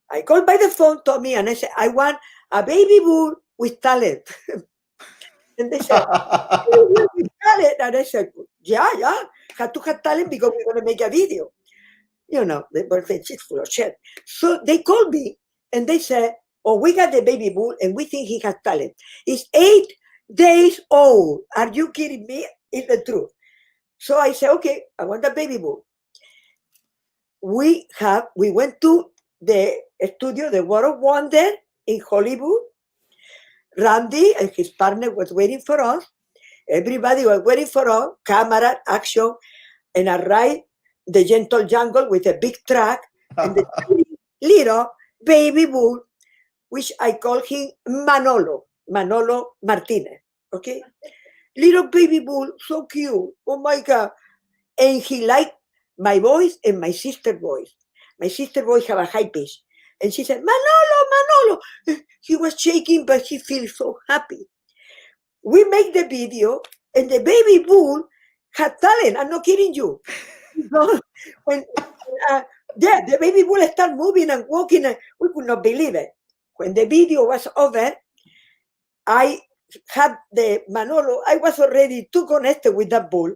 I called by the phone, Tommy, and I said, I want a baby bull with talent. And they said, with talent. And I said, yeah, have to have talent because we're going to make a video. You know, the birthday is full of shit. So they called me and they said, oh, we got the baby bull and we think he has talent. He's 8 days old. Are you kidding me? It's the truth. So I said, okay, I want the baby bull. We went to the studio, the World of Wonder in Hollywood. Randy and his partner was waiting for us. Everybody was waiting for us, camera, action, and I ride the Gentle Jungle with a big truck and the little baby bull, which I call him Manolo Martinez. Okay, little baby bull, so cute. Oh my God! And he liked my voice and my sister's voice. My sister's voice have a high pitch, and she said, Manolo. He was shaking, but he feels so happy. We make the video, and the baby bull had talent. I'm not kidding you. When the baby bull started moving and walking, and we could not believe it. When the video was over, I had the Manolo. I was already too connected with that bull.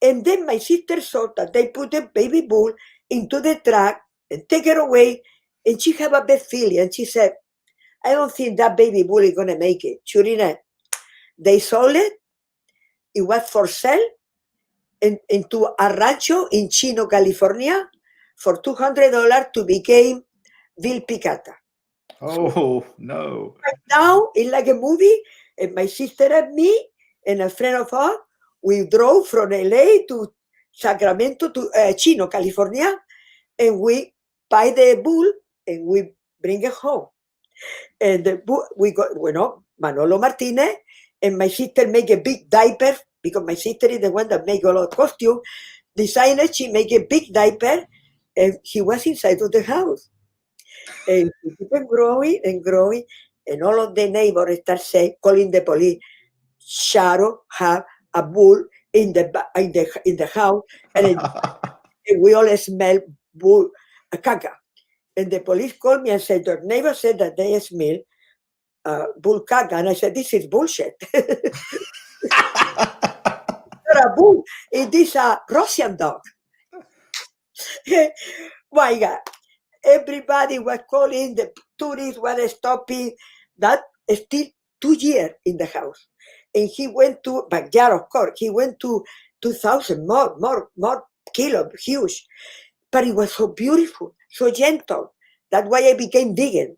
And then my sister saw that they put the baby bull into the truck and take it away. And she had a bad feeling. And she said, I don't think that baby bull is going to make it. Sure enough, they sold it. It was for sale into a rancho in Chino, California, for $200 to become Bill Picata. Oh, no. Right now, it's like a movie, and my sister and me and a friend of ours, we drove from LA to Sacramento to Chino, California, and we buy the bull and we bring it home. And the bull, we got, Manolo Martinez, and my sister make a big diaper because my sister is the one that make a lot of costume. Designer, she make a big diaper, and he was inside of the house. And he kept growing and growing, and all of the neighbors start calling the police. Charo have a bull in the house, and we all smell bull caca. And the police called me and said, your neighbor said that they smell bull caca. And I said, this is bullshit. Not a bull. It is a Russian dog. My God. Everybody was calling, the tourists were stopping. That is still 2 years in the house. And he went to backyard, of course. He went to 2,000 more kilos, huge. But it was so beautiful, so gentle. That's why I became vegan.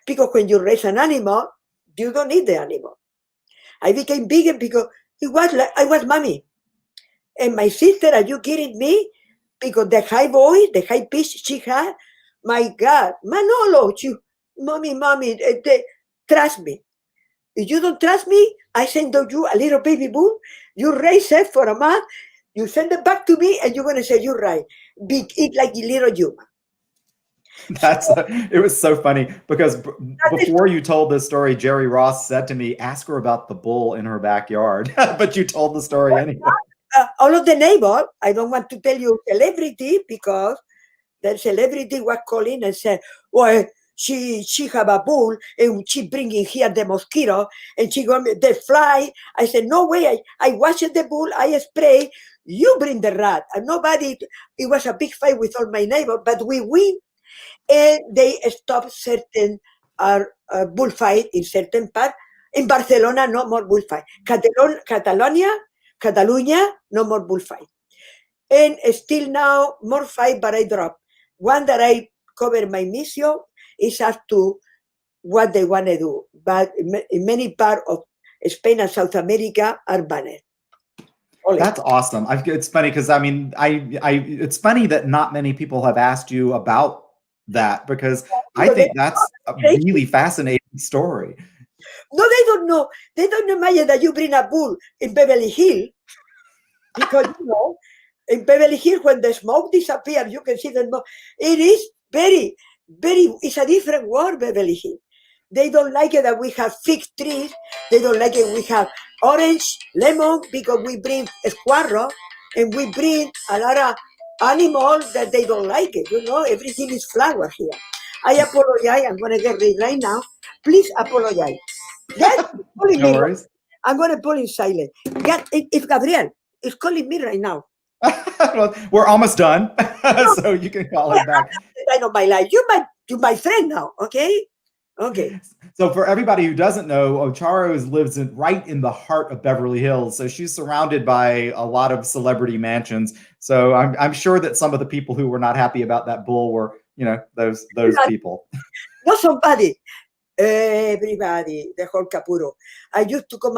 Because when you raise an animal, you don't need the animal. I became vegan because it was like I was mommy. And my sister, are you kidding me? Because the high voice, the high pitch she had, my God, Manolo, mommy, trust me. If you don't trust me, I send you a little baby bull. You raise it for a month. You send it back to me, and you're going to say, you're right. Eat like a little human. It was so funny because before you told this story, Jerry Ross said to me, ask her about the bull in her backyard. But you told the story anyway. All of the neighbors, I don't want to tell you celebrity because the celebrity was calling and said, well, she have a bull and she bringing here the mosquito and she got the fly. I said, no way. I wash the bull, I spray, you bring the rat. And nobody, it was a big fight with all my neighbors, but we win. And they stopped certain bullfight in certain part. In Barcelona, no more bullfight. Catalonia, no more bullfight. And still now, more fight, but I drop. One that I cover my mission is up to what they want to do. But in many parts of Spain and South America are banned. That's awesome. It's funny because I mean, it's funny that not many people have asked you about that because I Because they think that's a crazy. really fascinating story. No, they don't know. They don't imagine that you bring a bull in Beverly Hills because in Beverly Hills when the smoke disappears, you can see the smoke. It is very, very. It's a different world, Beverly Hills. They don't like it that we have fig trees. They don't like it we have orange, lemon because we bring squirrel and we bring a lot of animals that they don't like it. Everything is flower here. I apologize. I'm gonna get ready right now. Please apologize. Yes, calling No me. worries. I'm going to put in silent. If Gabriel is calling me right now, Well, we're almost done, no, so you can call him back. I know my life. You my friend now, okay? Okay. So for everybody who doesn't know, Charo lives right in the heart of Beverly Hills. So she's surrounded by a lot of celebrity mansions. So I'm sure that some of the people who were not happy about that bull were, those people. Not somebody. Everybody, the whole Capuro. I used to come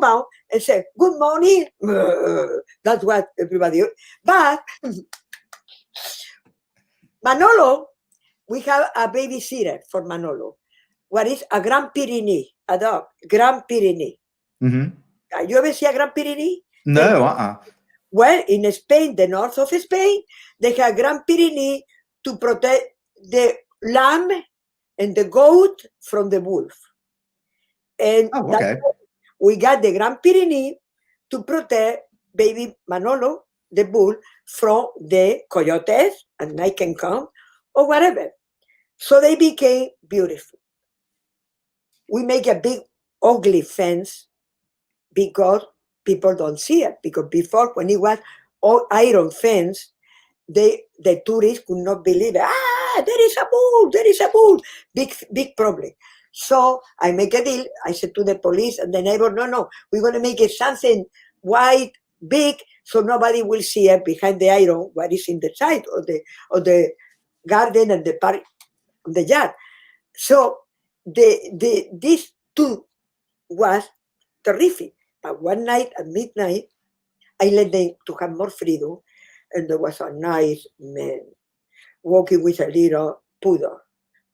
out and say, good morning. That's what everybody. But Manolo, we have a babysitter for Manolo. What is a Grand Pyrenees, a dog, Grand Pyrenees. Mm-hmm. You ever see a Grand Pyrenees? No, Well, in Spain, the north of Spain, they have Grand Pyrenees to protect the lamb and the goat from the wolf. And Oh, okay. we got the Grand Pyrenees to protect baby Manolo, the bull, from the coyotes, and night can come, or whatever. So they became beautiful. We make a big, ugly fence because people don't see it. Because before, when it was all iron fence, the tourists could not believe it. There is a bull, there is a bull. Big problem. So I make a deal. I said to the police and the neighbor, no, we're going to make it something white, big, so nobody will see it behind the iron, what is in the side of the garden and the park, the yard. So this too was terrific. But one night at midnight, I let them to have more freedom, and there was a nice man walking with a little poodle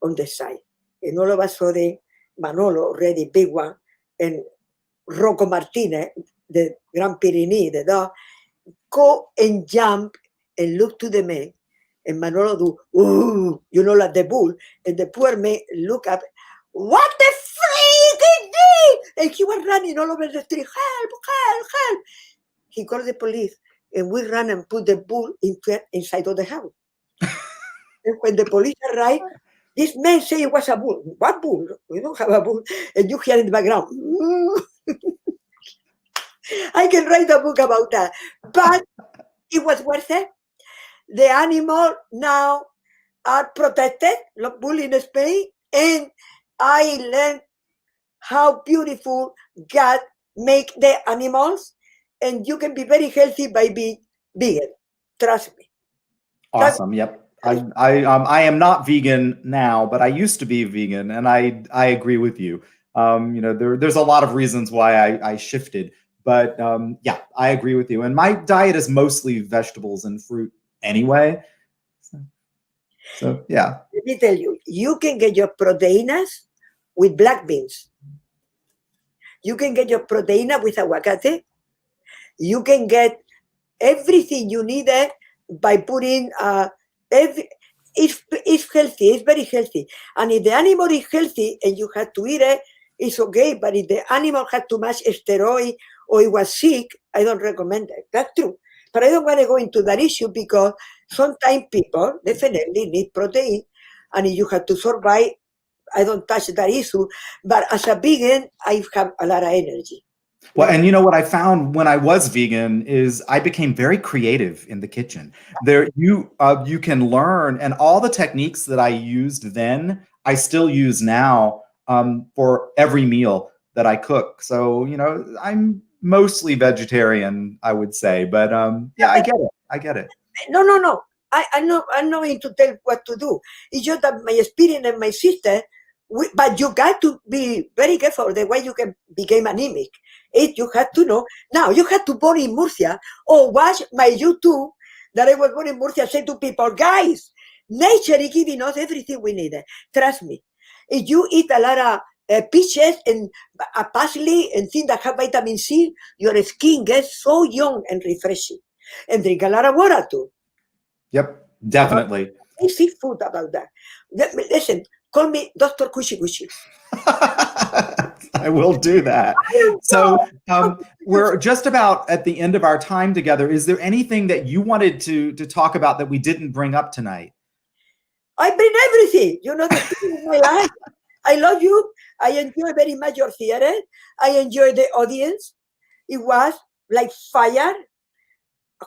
on the side. And all of a sudden, Manolo, already big one, and Rocco Martinez, the Grand Pyrenees, the dog, go and jump and look to the man. And Manolo do, ooh, like the bull. And the poor man look up, what the freak is this? And he was running all over the street, help, help, help. He called the police, and we ran and put the bull inside of the house. And when the police arrived, this man said it was a bull. What bull? We don't have a bull. And you hear in the background. I can write a book about that. But it was worth it. The animal now are protected, like bull in Spain. And I learned how beautiful God make the animals. And you can be very healthy by being vegan. Trust me. Awesome. Yep. I am not vegan now, but I used to be vegan, and I agree with you. There's a lot of reasons why I shifted, but yeah, I agree with you. And my diet is mostly vegetables and fruit anyway. So yeah. Let me tell you, you can get your proteins with black beans. You can get your protein with aguacate. You can get everything you need by putting it's healthy, it's very healthy. And if the animal is healthy and you have to eat it, it's okay. But if the animal had too much steroid or it was sick, I don't recommend it. That's true. But I don't want to go into that issue because sometimes people definitely need protein. And if you have to survive, I don't touch that issue. But as a vegan, I have a lot of energy. Well, and you know what I found when I was vegan is I became very creative in the kitchen. There, you can learn, and all the techniques that I used then, I still use now for every meal that I cook. So I'm mostly vegetarian, I would say, but yeah, I get it. I get it. No. I'm not going to tell what to do. It's just that my experience and my sister, but you got to be very careful the way you can become anemic. You had to know. Now, you had to born in Murcia or watch my YouTube that I was born in Murcia, say to people, guys, Nature is giving us everything we need. Trust me. If you eat a lot of peaches and parsley and things that have vitamin C, your skin gets so young and refreshing. And drink a lot of water too. Yep, definitely. Basic food about that. Listen, call me Dr. Cushy Cushy. I will do that. So we're just about at the end of our time together. Is there anything that you wanted to talk about that we didn't bring up tonight? I bring everything. You know the thing in my life. I love you. I enjoy very much your theater. I enjoy the audience. It was like fire.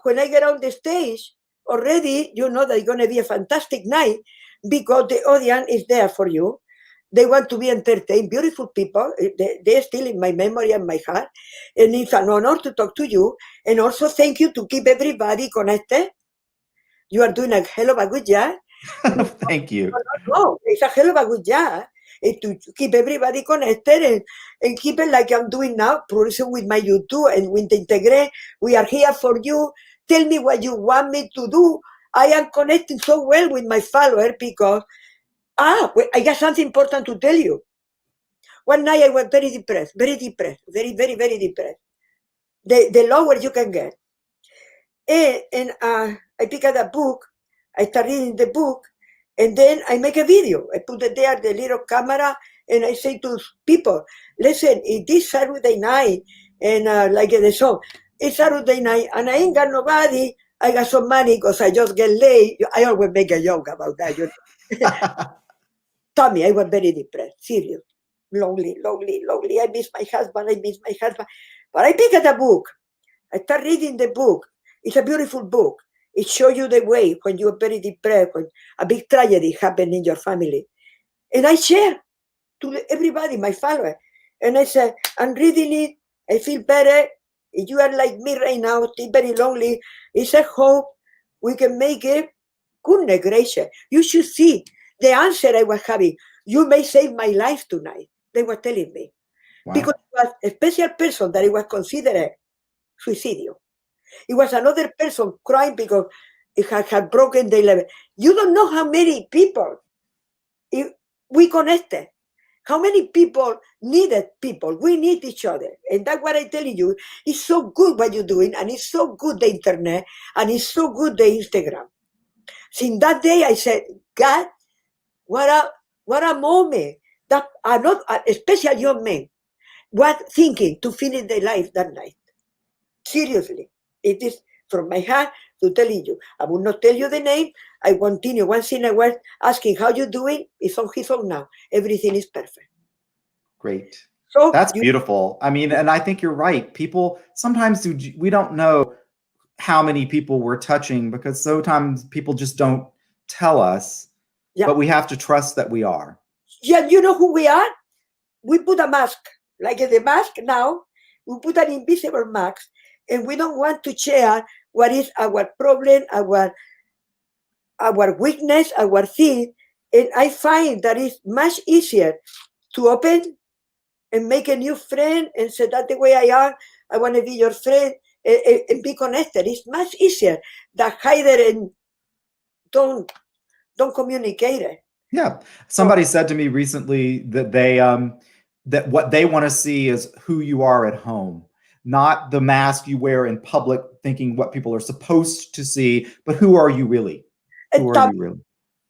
When I get on the stage, already you know that it's going to be a fantastic night because the audience is there for you. They want to be entertained. Beautiful people. They're still in my memory and my heart. And it's an honor to talk to you. And also thank you to keep everybody connected. You are doing a hell of a good job. Thank you. No, it's a hell of a good job. To keep everybody connected and keep it like I'm doing now, producing with my YouTube and with the Integrate. We are here for you. Tell me what you want me to do. I am connecting so well with my follower because I got something important to tell you. One night I was very depressed, very, very depressed. The lower you can get. And I pick up a book. I start reading the book, and then I make a video. I put it there, the little camera, and I say to people, listen, it's this Saturday night, and like the song, it's Saturday night, and I ain't got nobody. I got some money because I just get late. I always make a joke about that. You know? Tommy, I was very depressed, serious. Lonely. I miss my husband. But I pick up a book. I start reading the book. It's a beautiful book. It shows you the way when you're very depressed, when a big tragedy happened in your family. And I share to everybody, my followers. And I say, I'm reading it. I feel better. If you are like me right now, still very lonely, it's a hope we can make it. Goodness gracious. You should see the answer I was having. You may save my life tonight, they were telling me. Wow. Because it was a special person that I was considered suicidio. It was another person crying because it had broken the level. You don't know how many people we connected. How many people needed people. We need each other. And that's what I'm telling you. It's so good what you're doing, and it's so good the internet, and it's so good the Instagram. Since that day, I said, God, what a moment. That I'm not a special young man was thinking to finish their life that night. Seriously. It is from my heart to telling you. I will not tell you the name. I continue once in a while asking how you doing. It's on his own now. Everything is perfect. Great. So that's beautiful. I mean, and I think you're right. People sometimes we don't know how many people we're touching because sometimes people just don't tell us. Yeah. But we have to trust that we are. Yeah, you know who we are? We put a mask. Like the mask now, we put an invisible mask, and we don't want to share what is our problem, our weakness, our thing. And I find that it's much easier to open and make a new friend and say, that's the way I am. I want to be your friend and be connected. It's much easier than hide it and don't communicate it. Yeah. Somebody said to me recently that they that what they want to see is who you are at home, not the mask you wear in public thinking what people are supposed to see, but who are you really? Who are you really?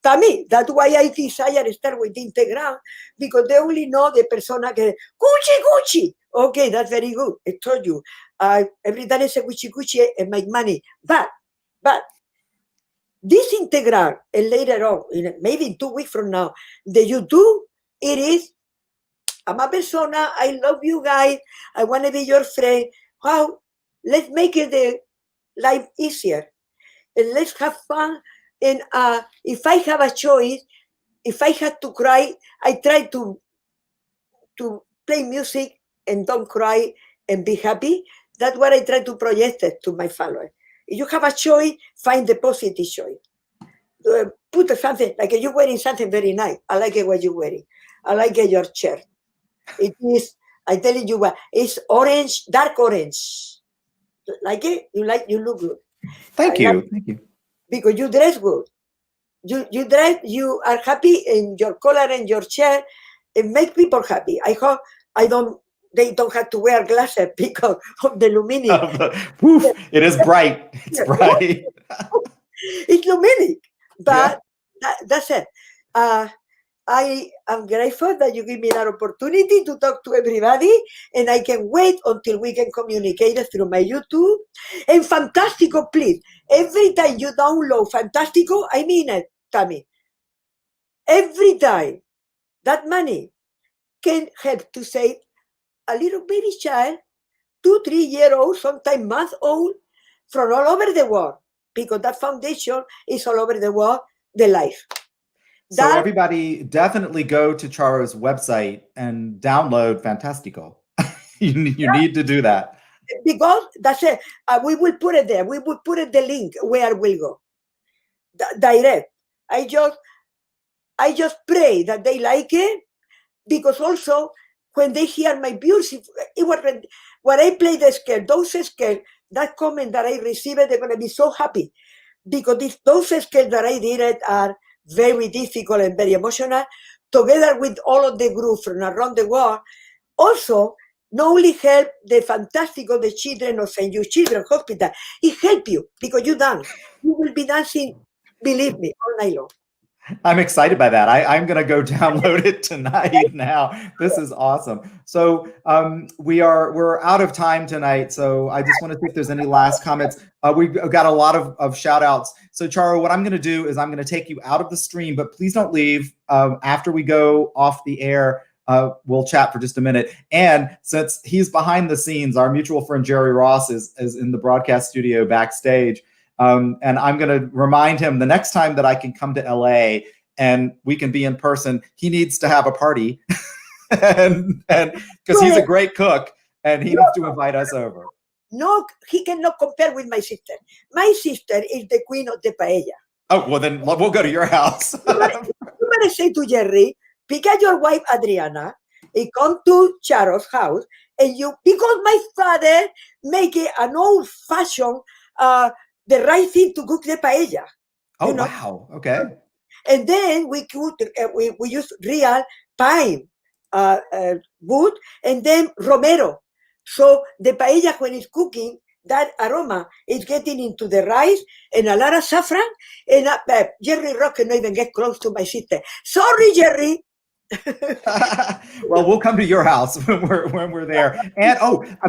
Tammy, that's why I desire to start with Integram, because they only know the persona que Gucci. Okay, that's very good. I told you. Every time I say Gucci and make money. But this Integral, and later on, maybe in 2 weeks from now, the YouTube, it is, I'm a persona, I love you guys, I want to be your friend. Wow, let's make it the life easier. And let's have fun. And if I have a choice, if I had to cry, I try to play music and don't cry and be happy. That's what I try to project it to my followers. If you have a choice, find the positive choice. Put something, like you're wearing something very nice. I like it what you're wearing. I like your shirt. It is, I tell you what, it's orange, dark orange. Like it? You look good. Thank you. Because you dress good. You drive, you are happy in your collar and your chair, and make people happy. I hope they don't have to wear glasses because of the luminic. Woof, it is bright. It's bright. It's luminic, Yeah. but that's it. Uh, I am grateful that you give me that opportunity to talk to everybody, and I can wait until we can communicate through my YouTube. And Fantastico, please, every time you download Fantastico, I mean it, Tammy. Every time that money can help to save a little baby child, 2, 3 year old, sometimes month old, from all over the world, because that foundation is all over the world, the life. So everybody definitely go to Charo's website and download Fantastico. You need to do that. Because that's it. We will put it there. We will put it the link where we'll go. Direct. I just pray that they like it, because also when they hear my beautiful, it was when I play the scale, those scales, that comment that I received, they're going to be so happy, because those scales that I did it are very difficult and very emotional, together with all of the groups from around the world. Also, not only help the Fantastico, the children of St. Jude Children's Hospital, it help you because you dance. You will be dancing, believe me, all night long. I'm excited by that. I'm going to go download it tonight now. This is awesome. So we're out of time tonight. So I just want to see if there's any last comments. We've got a lot of shout outs. So Charo, what I'm going to do is I'm going to take you out of the stream, but please don't leave. After we go off the air, we'll chat for just a minute. And since he's behind the scenes, our mutual friend Jerry Ross is in the broadcast studio backstage. And I'm going to remind him the next time that I can come to LA and we can be in person, he needs to have a party. and because he's a great cook and he needs to invite us over. No, he cannot compare with my sister. My sister is the queen of the paella. Oh, well, then we'll go to your house. You better say to Jerry, pick up your wife, Adriana, and come to Charo's house. And because my father make it an old-fashioned, the right thing to cook the paella. Oh, wow. Okay. And then we use real pine wood, and then romero. So the paella, when it's cooking, that aroma is getting into the rice, and a lot of saffron. And Jerry Rock cannot even get close to my sister. Sorry, Jerry. Well, we'll come to your house when we're there. And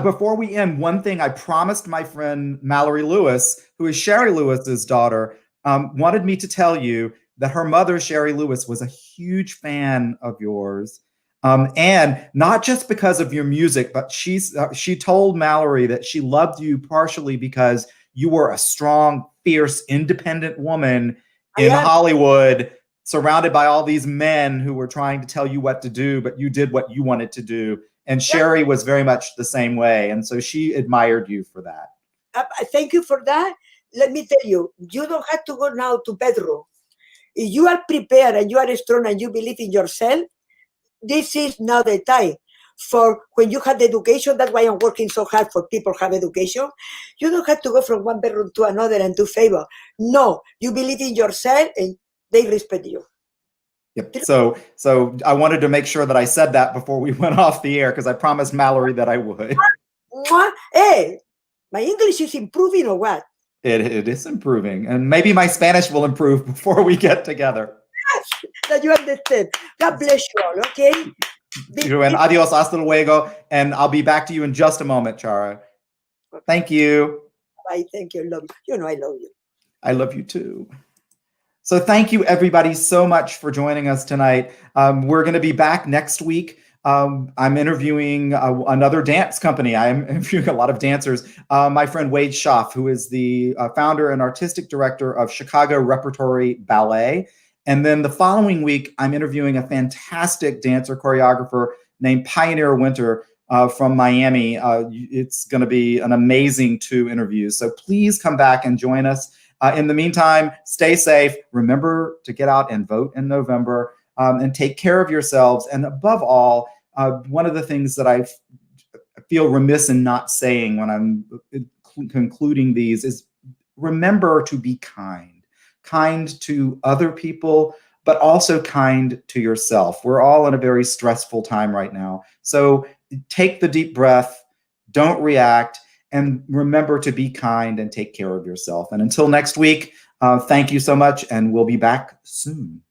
before we end, one thing I promised my friend Mallory Lewis, who is Sherry Lewis's daughter, wanted me to tell you that her mother, Sherry Lewis, was a huge fan of yours. And not just because of your music, but she told Mallory that she loved you partially because you were a strong, fierce, independent woman in Hollywood, surrounded by all these men who were trying to tell you what to do, but you did what you wanted to do. And Sherry was very much the same way. And so she admired you for that. Thank you for that. Let me tell you, you don't have to go now to bedroom. If you are prepared and you are strong and you believe in yourself, this is now the time. For when you have the education, that's why I'm working so hard for people who have education. You don't have to go from one bedroom to another and do favor. No, you believe in yourself and they respect you. Yep. So I wanted to make sure that I said that before we went off the air, because I promised Mallory that I would. Hey, my English is improving or what? It is improving, and maybe my Spanish will improve before we get together. That you understand. God bless you all, okay? And adios, hasta luego, and I'll be back to you in just a moment, Charo. Okay. Thank you. Bye, thank you, love you. You know I love you. I love you too. So thank you, everybody, so much for joining us tonight. We're going to be back next week. I'm interviewing another dance company. I'm interviewing a lot of dancers. My friend Wade Schaff, who is the founder and artistic director of Chicago Repertory Ballet. And then the following week, I'm interviewing a fantastic dancer choreographer named Pioneer Winter from Miami. It's going to be an amazing 2 interviews. So please come back and join us. In the meantime, stay safe. Remember to get out and vote in November, and take care of yourselves. And above all, one of the things that I feel remiss in not saying when I'm concluding these is remember to be kind. kind to other people, but also kind to yourself. We're all in a very stressful time right now. So take the deep breath, don't react, and remember to be kind and take care of yourself. And until next week, thank you so much, and we'll be back soon.